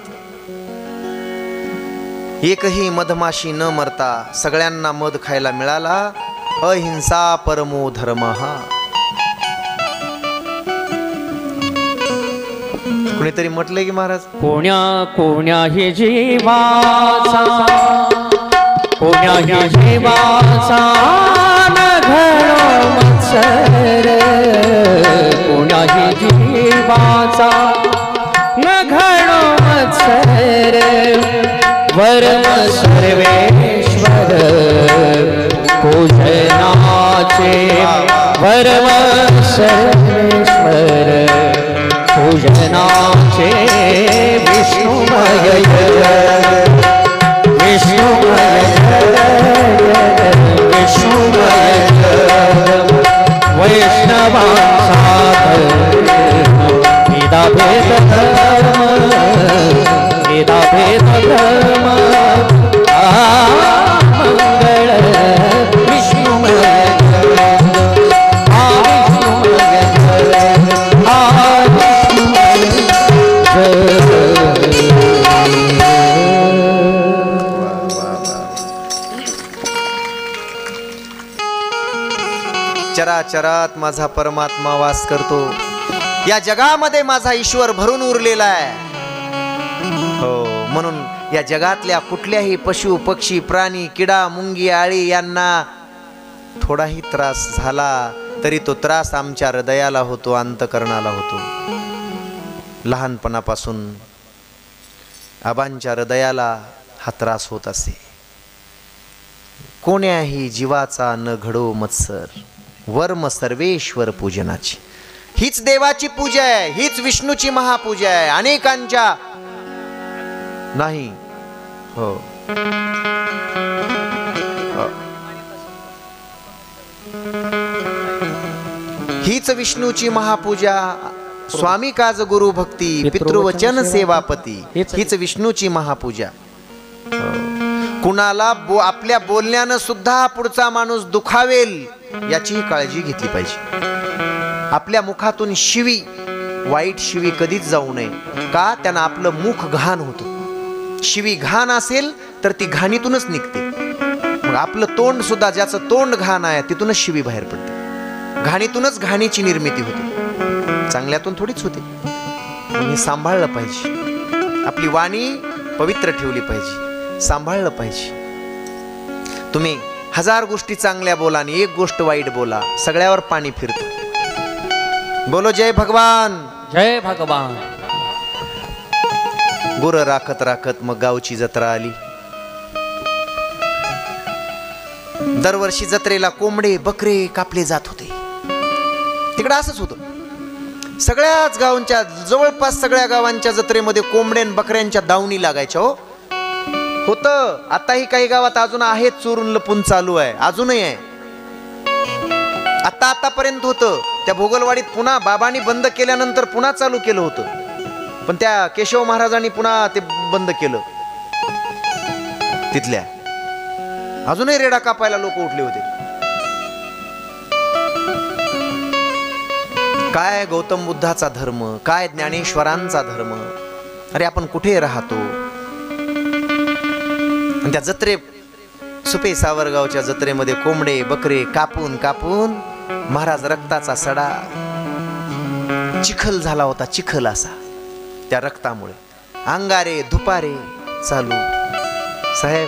एकही मधमाशी न मरता सगळ्यांना मध खायला मिळाला. अहिंसा परमो धर्मः. कुणीतरी म्हटलंय की महाराज, कोण्या कोण्याही जीवाचा, कोण्याही जीवाचा न घडो मत्सर, कोण्याही जीवाचा न घडो मत्सर, वरम सर्वेश्वर पूजनाचे, वरम सर्वेश्वर पूजनाचे, विष्णुमय विष्णुमय विष्णुमय वैष्णवांचा वेदा भेद धर्म, वेदा भेद धर्म, मंगळ विष्णुमय चराचरात माझा परमात्मा वास करतो. या जगामध्ये माझा ईश्वर भरून उरलेला आहे. हो, म्हणून या जगातल्या कुठल्याही पशु पक्षी प्राणी किडा मुंगी आळी यांना थोडाही त्रास झाला तरी तो त्रास आमच्या हृदयाला होतो, अंतकरणाला होतो. लहानपणापासून आबांच्या हृदयाला हा त्रास होत असे. कोण्याही जीवाचा न घडो मत्सर, वर्म सर्वेश्वर पूजनाची. हीच देवाची पूजा आहे, हीच विष्णूची महापूजा आहे, अनेकांच्या नाही. हो, हीच विष्णूची महापूजा. स्वामी काज गुरु भक्ती, पितृवचन सेवापती, हीच विष्णूची महापूजा. कुणाला आपल्या बोलण्यानं सुद्धा पुढचा माणूस दुखावेल याचीही काळजी घेतली पाहिजे. आपल्या मुखातून शिवी, वाईट शिवी कधीच जाऊ नये. का? त्यानं आपलं मुख घाण होतं. शिवी घाण असेल तर ती घाणीतूनच निघते. मग आपलं तोंड सुद्धा, ज्याचं तोंड घाण आहे तिथूनच शिवी बाहेर पडते. घाणीतूनच घाणीची निर्मिती होते, चांगल्यातून थोडीच होते. हे सांभाळलं पाहिजे. आपली वाणी पवित्र ठेवली पाहिजे, सांभाळलं पाहिजे. तुम्ही 1000 गोष्टी चांगल्या बोला आणि एक गोष्ट वाईट बोला, सगळ्यावर पाणी फिरतं. बोलो जय भगवान, जय भगवान. गुर राखत राखत मग गावची जत्रा आली. दरवर्षी जत्रेला कोंबडे बकरे कापले जात होते. तिकडं असंच होतं. सगळ्याच गावांच्या, जवळपास सगळ्या गावांच्या जत्रेमध्ये कोंबड्या आणि बकऱ्यांच्या दावणी लागायच्या. हो, होतं. आताही काही गावात अजून आहेत, चोरून लपून चालू आहे, अजूनही आहे. आतापर्यंत होतं. त्या भोगलवाडीत पुन्हा बाबांनी बंद केल्यानंतर पुन्हा चालू केलं होतं, पण त्या केशव महाराजांनी पुन्हा ते बंद केलं. तिथल्या अजूनही रेडा कापायला लोक उठले होते. काय गौतम बुद्धाचा धर्म, काय ज्ञानेश्वरांचा धर्म. अरे आपण कुठे राहतो. आणि त्या जत्रे, सुपे सावरगावच्या जत्रेमध्ये कोंबडे बकरे कापून कापून महाराज रक्ताचा सडा, चिखल झाला होता, चिखल असा त्या रक्तामुळे. अंगारे धुपारे चालू. साहेब,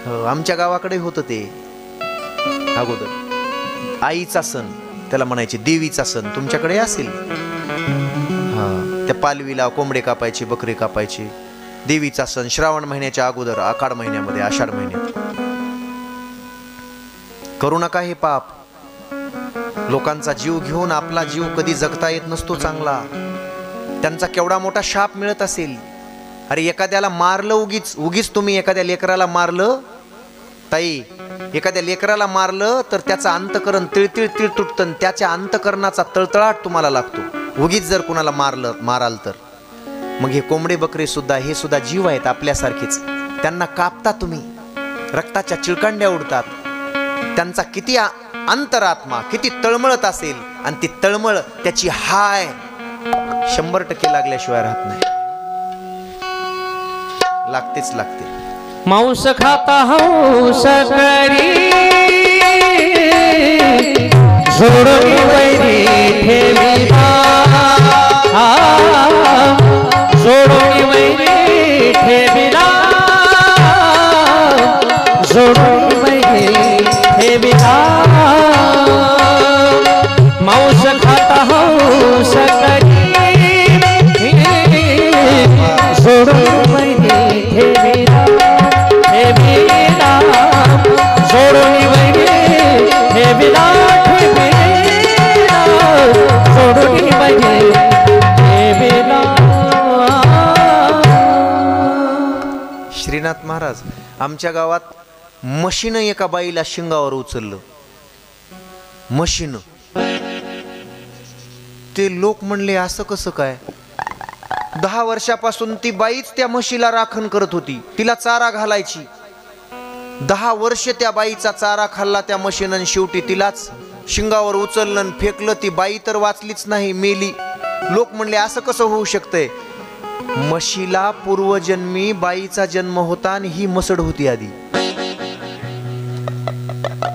हो, आमच्या गावाकडे होतं ते अगोदर. आईचा सण त्याला म्हणायचे, देवीचा सण तुमच्याकडे असेल. हा, त्या पालवीला कोंबडे कापायचे, बकरे कापायचे. देवीचा सण श्रावण महिन्याच्या अगोदर, आखाड महिन्यामध्ये, आषाढ महिन्यात. करू नका हे पाप. लोकांचा जीव घेऊन आपला जीव कधी जगता येत नसतो चांगला. त्यांचा केवढा मोठा शाप मिळत असेल. अरे एखाद्याला मारलं, उगीच तुम्ही एखाद्या लेकराला मारलं, ताई, एखाद्या लेकराला मारलं तर त्याचं अंतकरण तिळतिळ तिळ तुटतं. त्याच्या अंतकरणाचा तळतळाट तुम्हाला लागतो, उगीच जर कुणाला माराल तर. मग हे कोंबडे बकरे सुद्धा, हे सुद्धा जीव आहेत आपल्यासारखेच. त्यांना कापता तुम्ही, रक्ताच्या चिळकांड्या उडतात. त्यांचा किती अंतरात्मा किती तळमळत असेल. आणि ती तळमळ, त्याची हाय 100% लागल्याशिवाय राहत नाही. लागतेच लागते. मांस खाता हौस करी, जोडून वैरी ठेविला. जोडून वैरी ठेविला, जोडून वैरी ठेविला. मांस खाता हौस करी, जोडून वैरी ठेविला. जोडून वैरी ठेविला, जोडून वैरी ठेविला. श्रीनाथ महाराज, आमच्या गावात मशीनं एका बाईला शिंगावर उचललं. मशीनं. ते लोक म्हणले, असं कसं काय. 10 वर्षापासून ती बाईच त्या म्हशीला राखण करत होती, तिला चारा घालायची. 10 वर्ष त्या बाईचा चारा खाल्ला त्या म्हशीनं. शेवटी तिलाच शिंगावर उचललं आणि फेकलं. ती बाई तर वाचलीच नाही, मेली. लोक म्हणले, असं कसं होऊ शकतंय. म्हशीला पूर्वजन्मी बाईचा जन्म होता आणि ही मसड होती आधी,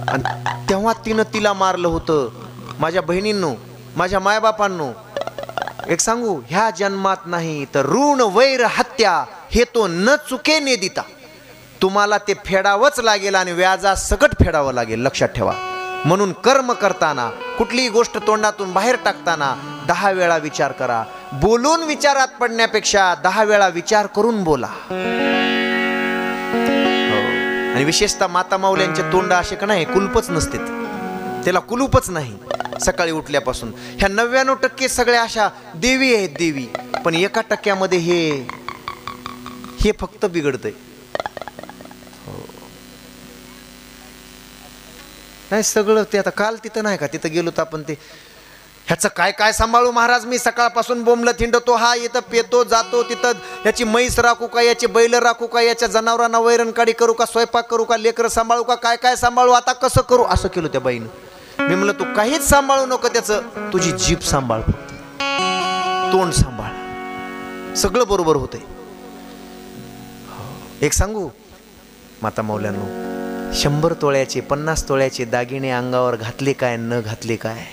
आणि तेव्हा तिनं तिला मारलं होतं. माझ्या बहिणींनो, माझ्या मायबापांनो, एक सांगू, ह्या जन्मात नाही तर ऋण वैर हत्या हे तो न चुके ने दिता. तुम्हाला ते फेडावंच लागेल आणि व्याजा सकट फेडावं लागेल, लक्षात ठेवा. म्हणून कर्म करताना, कुठलीही गोष्ट तोंडातून बाहेर टाकताना 10 वेळा विचार करा. बोलून विचारात पडण्यापेक्षा 10 वेळा विचार करून बोला. आणि विशेषतः माता माऊल्यांचे तोंड असे का नाही, कुलपच नसते, त्याला कुलूपच नाही. सकाळी उठल्यापासून ह्या 99% सगळ्या अशा देवी आहेत, देवी. पण 1% हे फक्त बिघडतंय. नाही सगळं ते. आता काल तिथं नाही का, तिथं गेलो तर आपण ते, ह्याचं काय काय सांभाळू महाराज. मी सकाळपासून बोंबलं थिंडतो, हा येतं पेतो जातो. तिथं ह्याची म्हैस राखू का, याची बैल राखू का, याच्या जनावरांना वैरणकाडी करू का, स्वयंपाक करू का, लेकरं सांभाळू का, काय काय सांभाळू, आता कसं करू. असं केलं त्या बाईनं. मी म्हणलं, तू काहीच सांभाळू नको, त्याचं तुझी जीभ सांभाळ, तोंड सांभाळ, सगळं बरोबर होतंय. एक सांगू माता मौल्यांनो, 100 तोळ्याचे 50 तोळ्याचे दागिने अंगावर घातले काय, न घातले काय,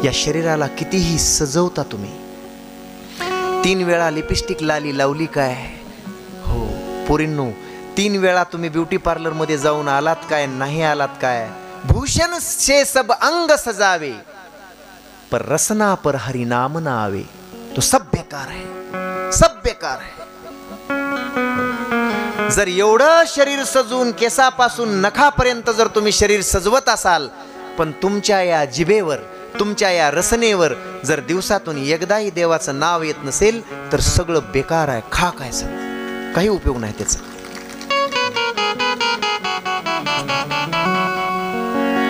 या शरीराला कितीही सजवता तुम्ही. 3 वेळा लिपस्टिक लाली लावली काय. हो पोरींनो, 3 वेळा तुम्ही ब्युटी पार्लर मध्ये जाऊन आलात काय, नाही आलात काय. भूषण से सब अंग सजावे, पर रसना पर हरि नाम ना आवे, तो सब बेकार है, सब बेकार है. जर एवढं शरीर सजवून केसापासून नखापर्यंत जर तुम्ही शरीर सजवत असाल, पण तुमच्या या जिभेवर, तुमच्या या रसनेवर जर दिवसातून एकदाही देवाचं नाव येत नसेल, तर सगळं बेकार आहे, खाक आहे, सगळं काही उपयोग नाही त्याचा.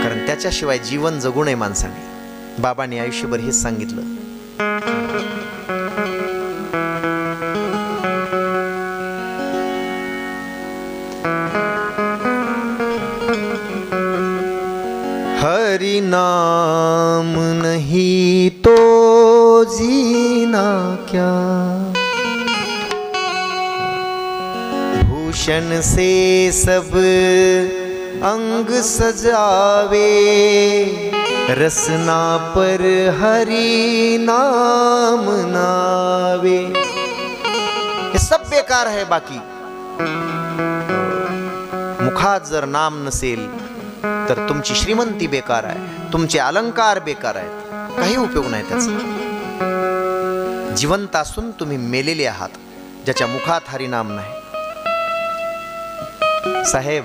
कारण त्या त्याच्याशिवाय जीवन जगू नये माणसाने. बाबांनी आयुष्यभर हेच सांगितलं. हरि नाम नहीं तो जीना क्या, भूषण से सब अंग सजावे, रसना पर हरि नाम नावे. हे सब बेकार है. बाकी मुखात जर नाम नसेल तर तुमची श्रीमंती बेकार आहे, तुमचे अलंकार बेकार आहेत, काही उपयोग नाही त्याचा. जिवंत असून तुम्ही मेलेले आहात ज्याच्या मुखात हरिनाम नाही. साहेब,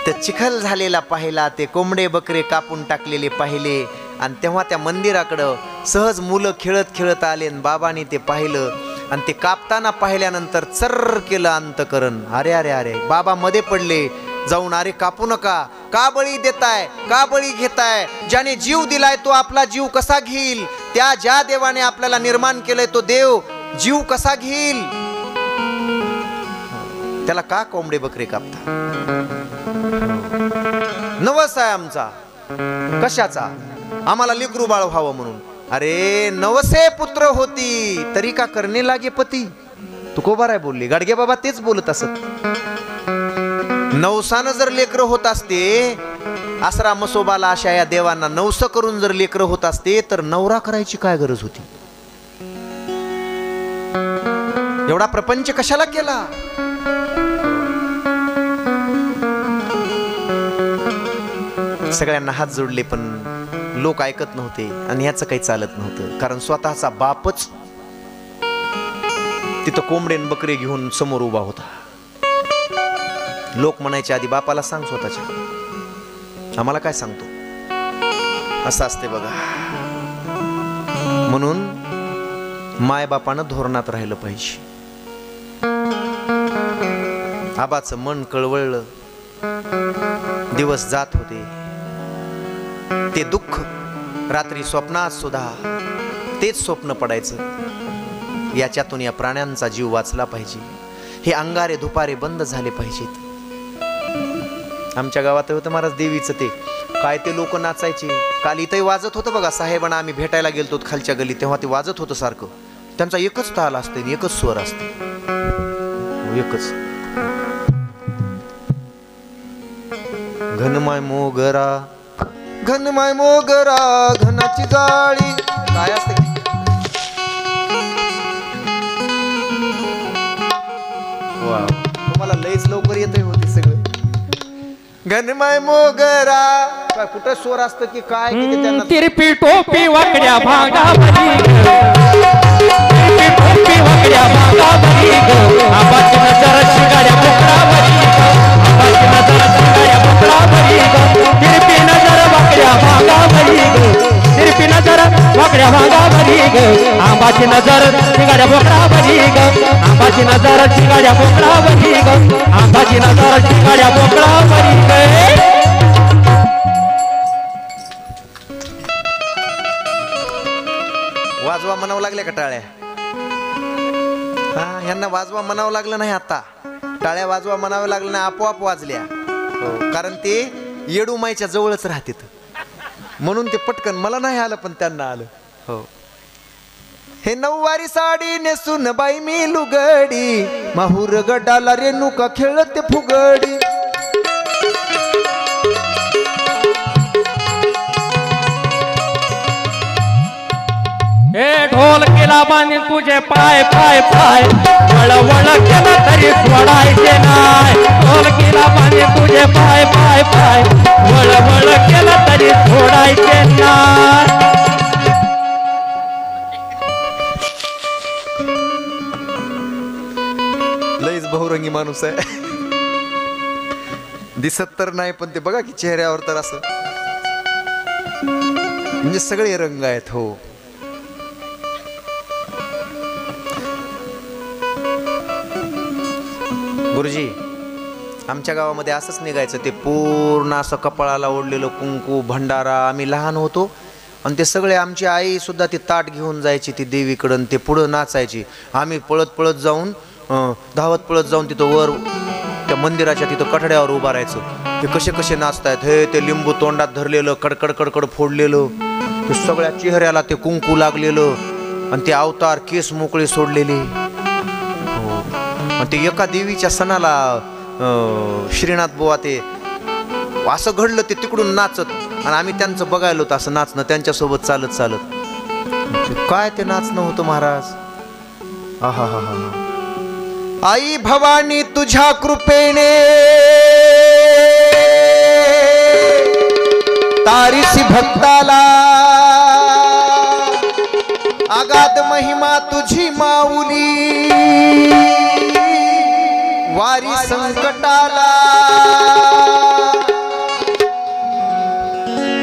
ते चिखल झालेला पाहिला, ते कोंबडे बकरे कापून टाकलेले पाहिले, आणि तेव्हा त्या मंदिराकडं सहज मुलं खेळत खेळत आले, आणि बाबांनी ते पाहिलं, आणि ते कापताना पाहिल्यानंतर चर्र केलं अंतकरण. अरे अरे अरे, बाबा मध्ये पडले जाऊन. अरे कापू नका, का बळी देताय, का बळी घेताय? ज्याने जीव दिलाय तो आपला जीव कसा घेईल? त्या ज्या देवाने आपल्याला निर्माण केलंय तो देव जीव कसा घेईल? त्याला का कोंबडे बकरे कापता? नवस आहे आमचा. कशाचा? आम्हाला लेकरू बाळ व्हावं म्हणून. अरे नवसे पुत्र होती तरी का करणे लागे पती. तुकोबाराय बोलली, गाडगे बाबा तेच बोलत असत. नवसानं जर लेकरं होत असते, आसरा मसोबाला अशा या देवांना नवस करून जर लेकरं होत असते, तर नवरा करायची काय गरज होती? एवढा प्रपंच कशाला केला? सगळ्यांना हात जोडले पण लोक ऐकत नव्हते, आणि ह्याचं काही चालत नव्हतं. कारण स्वतःचा बापच तिथं कोंबडे बकरे घेऊन समोर उभा होता. लोक म्हणायच्या आधी बापाला सांग स्वतःच्या, आम्हाला काय सांगतो. असं असते बघा. म्हणून मायबापानं धोरणात राहिलं पाहिजे. आबाचं मन कळवळलं, दिवस जात होते. ते दुःख रात्री स्वप्नात सुद्धा तेच स्वप्न पडायचं. याच्यातून या प्राण्यांचा जीव वाचला पाहिजे. हे अंगारे धुपारे बंद झाले पाहिजेत. आमच्या गावात होतं महाराज देवीचं, ते काय ते लोक नाचायचे. काल इथंही वाजत होतं बघा. साहेबांना आम्ही भेटायला गेलतो खालच्या गल्लीत, तेव्हा ते वाजत होतं सारखं. त्यांचा एकच ताल असते, एकच स्वर असते, एकच. घनमाय मोगरा, घनमाय मोगरा, घनाची जाळी. काय असते? वा, तुम्हाला लयच लवकर येतंय होते सगळं. घनमाय मोगरा, काय कुठं स्वर असतं की काय? तिरपी टोपी वाकड्या भागा भरी, तिरपी टोपी वाकड्या भागा भरी, आबाची नजर शिगाड्या बोकडा भरी, आबाची नजर शिगाड्या बोकडा भरी, तिरपी नजर वाकड्या भागा भरी, तिरपी नजर वाकड्या भागा भरी, आबाची नजर शिगाड्या बोकडा भरी, आबाची नजर शिगाड्या बोकडा भरी, आबाची नजर शिगाड्या बोकडा भरी. वाजवा म्हणावं लागल्या का टाळ्या? हा, ह्यांना वाजवा म्हणावं लागलं नाही. आता टाळ्या वाजवा म्हणावं लागलं नाही, आपोआप वाजल्या. हो, कारण ते येडूमाईच्या जवळच राहतात म्हणून ते पटकन. मला नाही आलं पण त्यांना आलं. हो. हे नऊवारी साडी नेसून बाई मी लुगडी, माहूर गडाला रेणुका खेळते फुगडी. हे ढोल केला बांधी तुझे पाय पाय पाय, वळवळ केला तरी सोडायचे नाय. ढोल केला बांधी तुझे पाय पाय पाय, वळवळ केला तरी सोडायचे नाय. लईच बहुरंगी माणूस आहे. दिसत तर नाही पण ते बघा की चेहऱ्यावर तर असं म्हणजे सगळे रंग आहेत. हो. गुरुजी, आमच्या गावामध्ये असंच निघायचं, ते पूर्ण असं कपाळाला ओढलेलं कुंकू भंडारा. आम्ही लहान होतो आणि ते सगळे, आमची आई सुद्धा ते ताट घेऊन जायची ती देवीकडं, ते पुढं नाचायची. आम्ही पळत पळत जाऊन धावत पळत जाऊन तिथं वर त्या मंदिराच्या तिथं कठड्यावर उभा राहायचं. ते कसे कसे नाचतायत, हे ते लिंबू तोंडात धरलेलं, कडकड कडकड फोडलेलं, ते सगळ्या चेहऱ्याला ते कुंकू लागलेलं, आणि ते अवतार केस मोकळे सोडलेले. हो, आणि ते एका देवीच्या सणाला श्रीनाथ बुवा ते असं घडलं, ते तिकडून नाचत आणि आम्ही त्यांचं बघायला होतं असं नाचणं, त्यांच्यासोबत चालत चालत. काय ते नाचणं होतं महाराज. आहा हा हा. आई भवानी तुझ्या कृपेने तारीसी भक्ताला, आगाध महिमा तुझी माऊली, वारी संकटाला.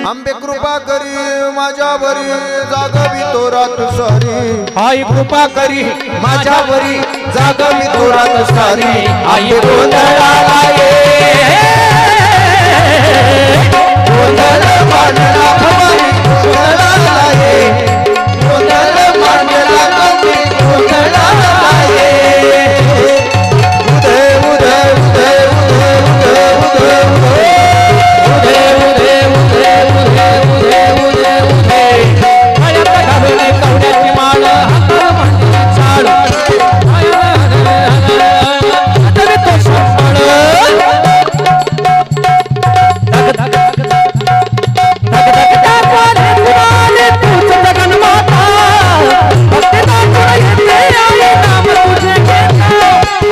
आंबे कृपा करी माझ्यावरी, जागवी तोरात सारी. आई कृपा करी माझ्यावरी जागवी तोरात सारी. आई गोंधळाला ये, गोंधळ मांडला भवानी, गोंधळाला ये, गोंधळ मांडला गौरी, गोंधळाला ये. उदय उदय उदय उदय उदय उदय उदय उदय उदय उदय उदय उदय. पायात घालून कवड्याची माळ, हातात मांडली चाळ, हाताने तो सांभाळ. धग धग धग धग धग धग तुराले तूच जगन्माता, भक्तीला तुला येते आई नाम तुझे घेता.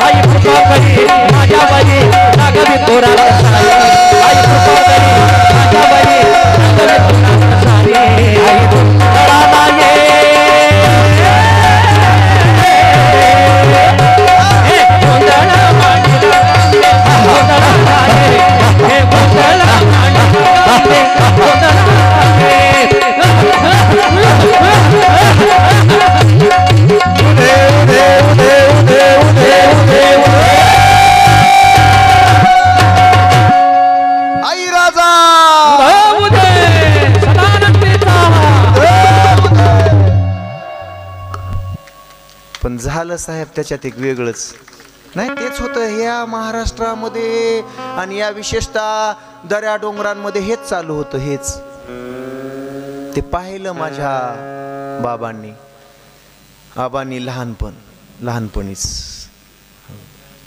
आई कृपा करी माझ्यावरी, जागवी तोरात सारी. आई कृपा करी माझ्यावरी, जागवी तोरात सारी. आई गोंधळाला ये, गोंधळ मांडला, गोंधळाला ये, हे गोंधळ मांडला, गोंधळाला ये. उदय उदय उदय उदय उदय उदय उदय. आई राजा उदय सदानंदीचा. पण झालं साहेब त्याच्यात एक वेगळंच. नाही तेच होतं या महाराष्ट्रामध्ये, आणि या विशेषतः दऱ्या डोंगरांमध्ये हेच चालू होतं. हेच ते पाहिलं माझ्या बाबांनी, आबांनी लहानपणीच.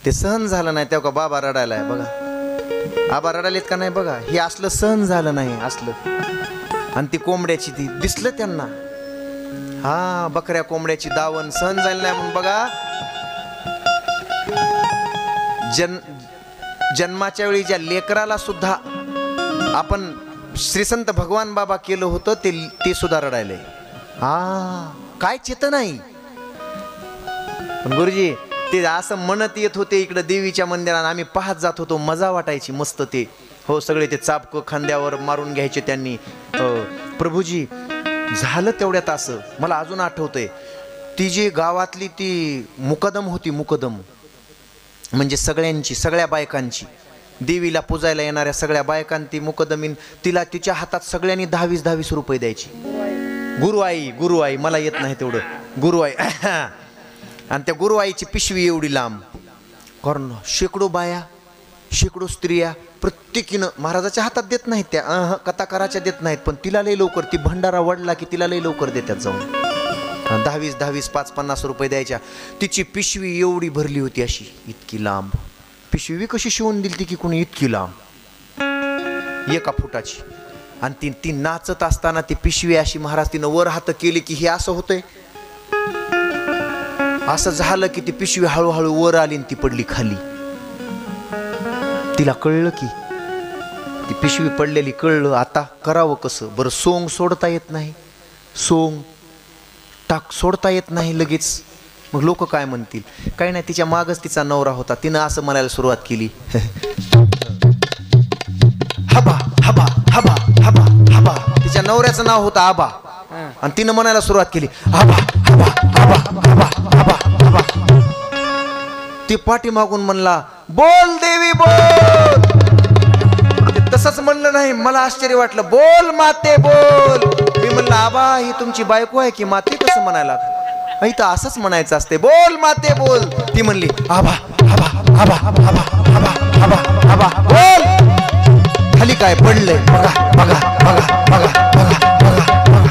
ते सहन झालं नाही तेव्हा बाबा रडायलाय बघा. आबा रडालेत का नाही बघा. हे असलं सहन झालं नाही असलं. आणि ती कोंबड्याची ती दिसलं त्यांना, हा बकऱ्या कोंबड्याची दावण सहन झालं नाही म्हणून बघा. जन्माच्या वेळी ज्या लेकराला सुद्धा आपण श्रीसंत भगवान बाबा केलं होतं, ते सुद्धा रडायले. हा काय चेतं नाही. पण गुरुजी ते असं म्हणत येत होते इकडं देवीच्या मंदिरात, आम्ही पाहत जात होतो, मजा वाटायची मस्त. ते हो सगळे ते चापकं खांद्यावर मारून घ्यायचे त्यांनी. प्रभूजी झालं तेवढ्यात असं मला अजून आठवतंय, ती जी गावातली ती मुकदम होती, मुकदम म्हणजे सगळ्या बायकांची, देवीला पूजायला येणाऱ्या सगळ्या बायकांनी ती मुकदमीन, तिला तिच्या हातात सगळ्यांनी 10-20 रुपये द्यायची. गुरुआई मला येत नाही तेवढं, गुरुआई. आणि त्या गुरुआईची पिशवी एवढी लांब, कारण शेकडो बाया, शेकडो स्त्रिया प्रत्येकीनं महाराजाच्या हातात देत नाहीत त्या, कथाकाराच्या देत नाहीत, पण तिला लई लवकर, ती भंडारा वडला की तिला लई लवकर देतात जाऊन. 10-20, 5-50 रुपये द्यायच्या. तिची पिशवी एवढी भरली होती अशी, इतकी लांब पिशवी कशी शिवून दिली ती की कोणी, इतकी लांब 1 फुटाची. आणि ती नाचत असताना ती पिशवी अशी महाराज तिनं वर हात केली की हे असं होतंय. असं झालं की ती पिशवी हळूहळू वर आली आणि ती पडली खाली. तिला कळलं की ती पिशवी पडलेली, कळलं आता करावं कसं. बरं सोंग सोडता येत नाही, सोंग टाक सोडता येत नाही लगेच. मग लोक काय म्हणतील, काही नाही, तिच्या मागच तिचा नवरा होता. तिनं असं म्हणायला सुरुवात केली, हबा हबा हबा हबा हबा. तिच्या नवऱ्याचं नाव होतं आबा, आणि तिनं म्हणायला सुरुवात केली, हबा हबा हबा हबा हबा हबा. ते पाठीमागून म्हणला, बोल देवी बोल. ते तसंच म्हणलं नाही, मला आश्चर्य वाटलं. बोल माते बोल. मी म्हणलं, आबा ही तुमची बायको आहे की माते कसं म्हणायला? इथं असंच म्हणायचं असते, बोल माते बोल. ती म्हणली, आबा आबा आबा आबा आबा आबा आबा बोल. खाली काय पडलंय बघा बघा बघा बघा बघा बघा.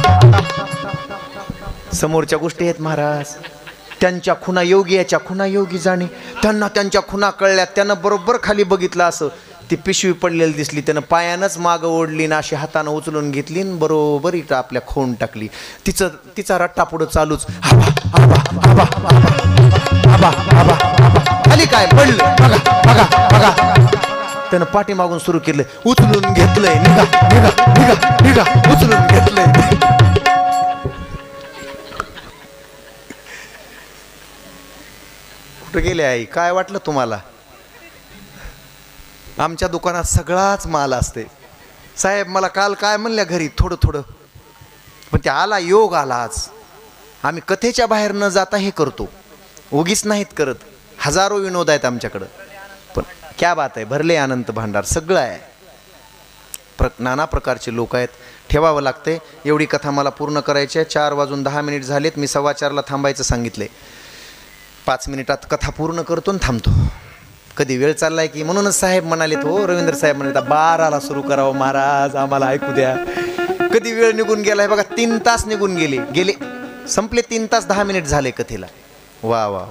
समोरच्या गोष्टी आहेत महाराज. त्यांच्या खुणा योगी, याच्या खुणा योगी जाणे. त्यांना त्यांच्या खुणा कळल्या. त्यानं बरोबर खाली बघितलं, असं ती पिशवी पडलेली दिसली. त्यानं पायानंच मागं ओढली ना, अशी हातानं उचलून घेतली आणि बरोबर इथं आपल्या खोन टाकली. तिचा रट्टा पुढं चालूच. आबा आबा आबा आबा आबा आबा. खाली काय पडलं बघा बघा बघा. त्यानं पाठीमागून सुरू केलं, उचलून घेतलंय, निघा निघा निघा निघा, उचलून घेतलंय. कुठं गेले आई? काय वाटलं तुम्हाला? आमच्या दुकानात सगळाच माल असते. साहेब मला काल काय म्हणल्या घरी, थोडं थोडं, पण ते आला, योग आला आज. आम्ही कथेच्या बाहेर न जाता हे करतो, उगीच नाहीत करत. हजारो विनोद आहेत आमच्याकडं, पण क्या बात आहे, भरले अनंत भांडार, सगळं आहे. नाना प्रकारचे लोक आहेत. ठेवावं लागते. एवढी कथा मला पूर्ण करायची आहे. 4:10 झालेत. मी 4:15ला थांबायचं सांगितले. 5 मिनिटात कथा पूर्ण करतो आणि थांबतो. कधी वेळ चाललाय की, म्हणूनच साहेब म्हणाले, हो रवींद्र साहेब म्हणाले 12ला सुरू करावं महाराज, आम्हाला ऐकू द्या. कधी वेळ निघून गेलाय बघा. 3 तास निघून गेले संपले. 3 तास 10 मिनिट झाले कथेला. वा वा.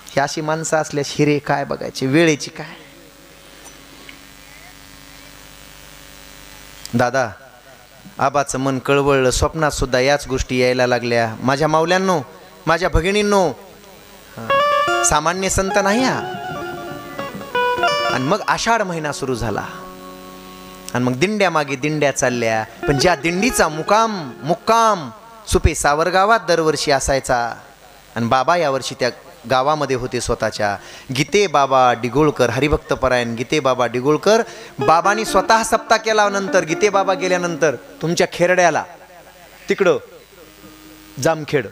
ही अशी माणसं असल्या हिरे काय बघायचे, वेळेची काय. दादा आबाचं मन कळवळलं. स्वप्नात सुद्धा याच गोष्टी यायला लागल्या. माझ्या माऊल्यांनो, माझ्या भगिनींनो, सामान्य संत नाही हा. आणि मग आषाढ महिना सुरू झाला आणि मग दिंड्या मागे दिंड्या चालल्या. पण ज्या दिंडीचा मुक्काम सुपे सावरगावात दरवर्षी असायचा, आणि बाबा यावर्षी त्या गावामध्ये होते स्वतःच्या. गीते बाबा डिगोळकर, हरिभक्तपरायण गीते बाबा डिगोळकर. बाबांनी स्वतः सप्ताह केल्यानंतर, गीते बाबा गेल्यानंतर तुमच्या खेरड्याला, तिकडं जामखेड,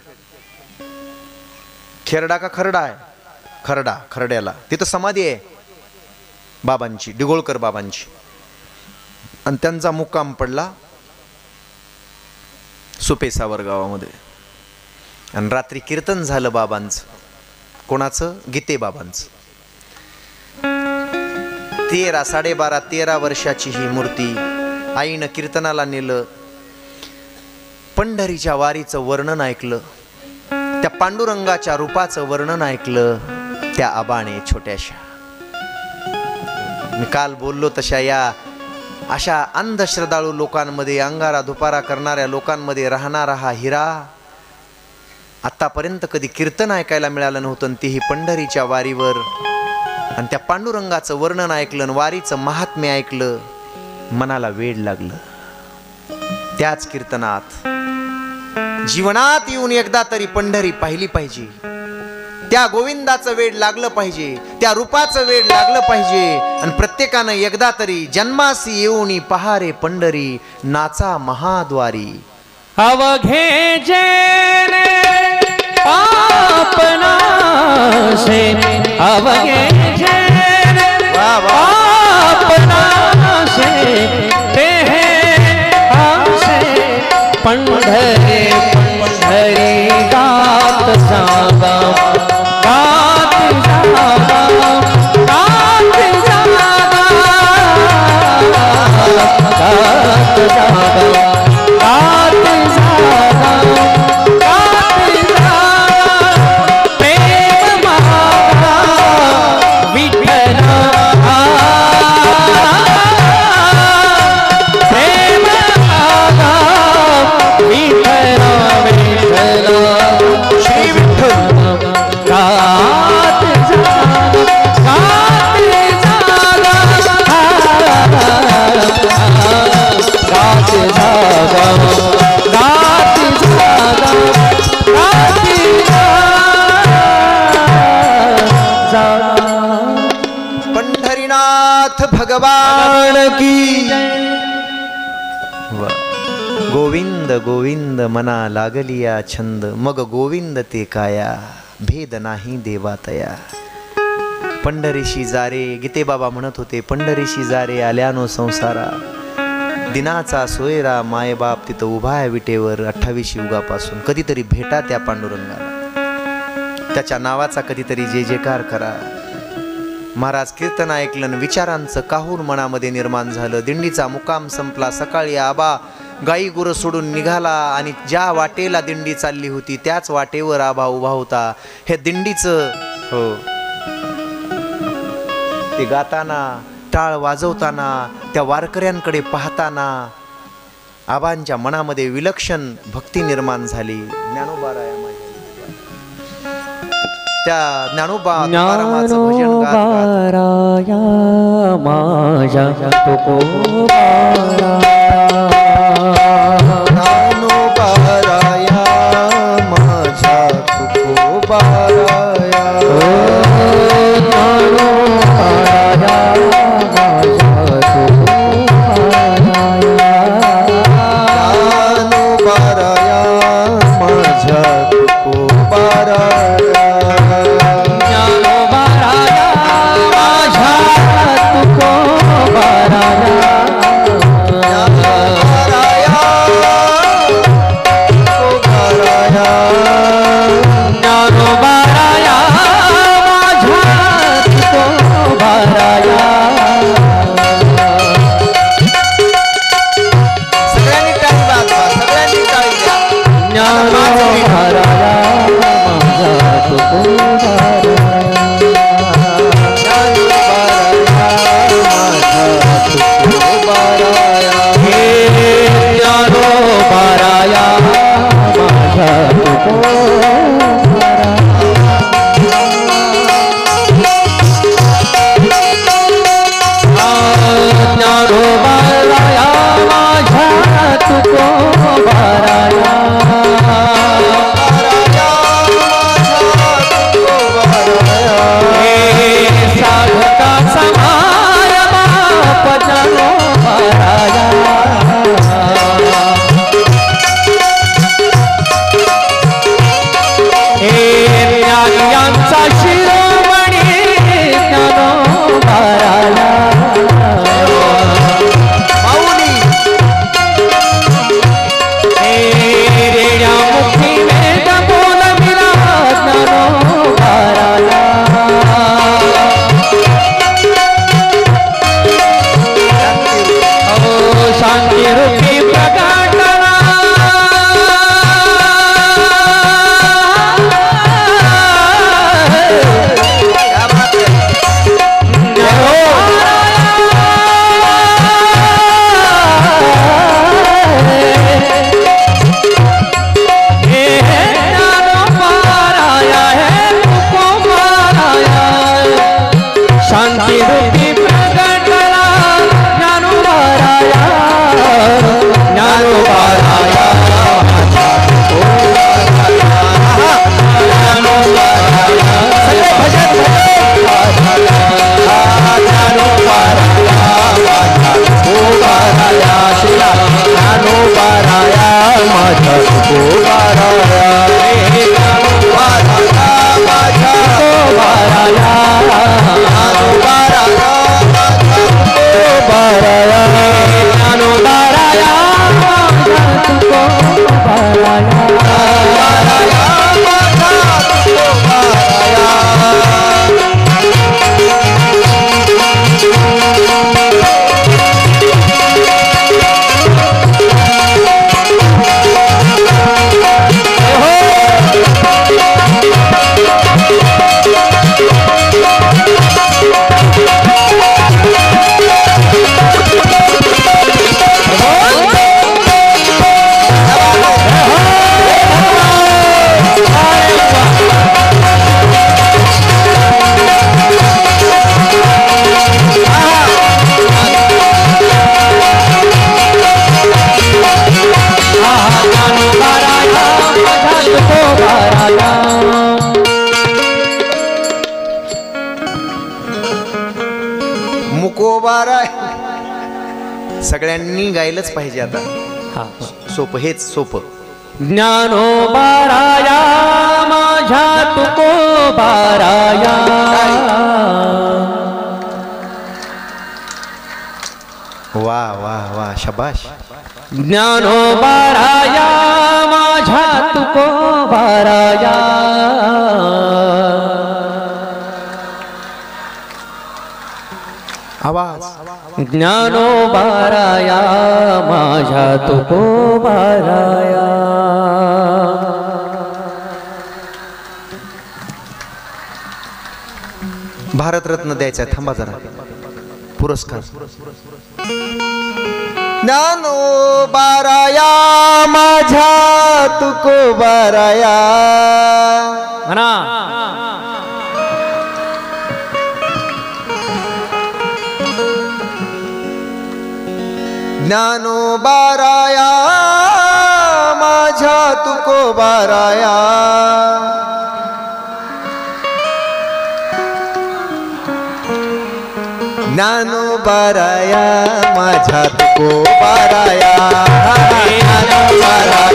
खेरडा का खरडा आहे, खरड्याला तिथं समाधी आहे बाबांची, डिगोळकर बाबांची. आणि त्यांचा मुक्काम पडला सुपेसावर गावामध्ये. आणि रात्री कीर्तन झालं बाबांचं. कोणाचं? गीते बाबांचं. 13 वर्षाची ही मूर्ती आईनं कीर्तनाला नेलं. पंढरीच्या वारीचं वर्णन ऐकलं. त्या पांडुरंगाच्या रूपाचं वर्णन ऐकलं त्या आबाने छोट्याशा. मी काल बोललो तशा या अशा अंधश्रद्धाळू लोकांमध्ये, अंगारा दुपारा करणाऱ्या लोकांमध्ये राहणारा हा हिरा आतापर्यंत कधी कीर्तन ऐकायला मिळालं नव्हतं. तीही पंढरीच्या वारीवर. आणि त्या पांडुरंगाचं वर्णन ऐकलं, वारीचं महात्म्य ऐकलं, मनाला वेड लागलं. त्याच कीर्तनात जीवनात येऊन एकदा तरी पंढरी पाहिली पाहिजे. त्या गोविंदाचं वेड लागलं पाहिजे, त्या रूपाचं वेड लागलं पाहिजे. आणि प्रत्येकानं एकदा तरी जन्मासी येऊन पहारे पंढरी, नाचा महाद्वारी. अवघे जेने पापनाशे, अवघे जेने पापनाशे, ते आशे पंढरी गात जागा, गात जागा, गात जागा, गात जागा, भगवान की. गोविंद गोविंद मना लागलिया छंद, मग गोविंद ते काया. भेद नाही देवातया. पंढरीशी जारे, गीते बाबा म्हणत होते, पंढरीशी जारे आल्यानो संसारा, दिनाचा सोयरा मायबाप तिथं उभा आहे विटेवर 28 युगापासून. कधीतरी भेटा त्या पांडुरंगाला, त्याच्या नावाचा कधीतरी जय जयकार करा. महाराज कीर्तन ऐकलं, विचारांचं काहून मनामध्ये निर्माण झालं. दिंडीचा मुकाम संपला. सकाळी आबा गाई गुरं सोडून निघाला आणि ज्या वाटेला दिंडी चालली होती त्याच वाटेवर आबा उभा होता. हे दिंडीचं हो ते गाताना, टाळ वाजवताना, त्या वारकऱ्यांकडे पाहताना आबांच्या मनामध्ये विलक्षण भक्ती निर्माण झाली. ज्ञानोबाराया त्या ज्ञानोबा तुकारामाचं भजन गात माझ्या तुकोबारा, ज्ञानोबाराया माझ्या तुकोबाराया, मुकोबारा सगळ्यांनी गायलंच पाहिजे आता. सोपं हेच सोपं. ज्ञानोबाराया माझ्या तुको बाराया वा वा वा शबाश. ज्ञानोबाराया माझ्या तुकोबाराया आवाज. ज्ञानोबाराया माझ्या तुकोबाराया. भारतरत्न द्यायचा थांबा जरा. पुरस्कार. ज्ञानोबाराया माझ्या तुकोबाराया. म्हणा ज्ञानोबाराया माझ्या तुकोबाराया. ज्ञानोबाराया माझ्या तुकोबाराया. ज्ञानोबाराया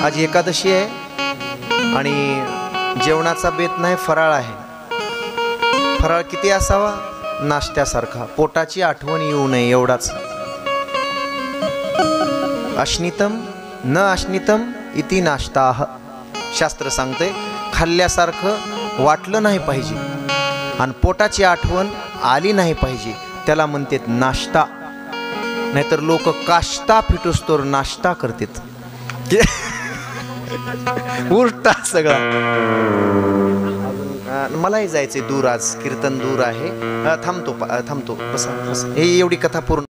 आज एकादशी आहे आणि जेवणाचा बेत नाही, फराळ आहे. फराळ किती असावा? नाश्त्यासारखा, पोटाची आठवण येऊ नये एवढाच. अश्नितम न अश्नितम इति नाश्ताः. शास्त्र सांगते खाल्ल्यासारखं वाटलं नाही पाहिजे आणि पोटाची आठवण आली नाही पाहिजे, त्याला म्हणतात नाश्ता. नाहीतर लोक काष्टा फिटूस्तोर नाश्ता करतात. उलटा सगळा. मलाही जायचंय दूर, आज कीर्तन दूर आहे. थांबतो बसा. हे एवढी कथा पूर्ण.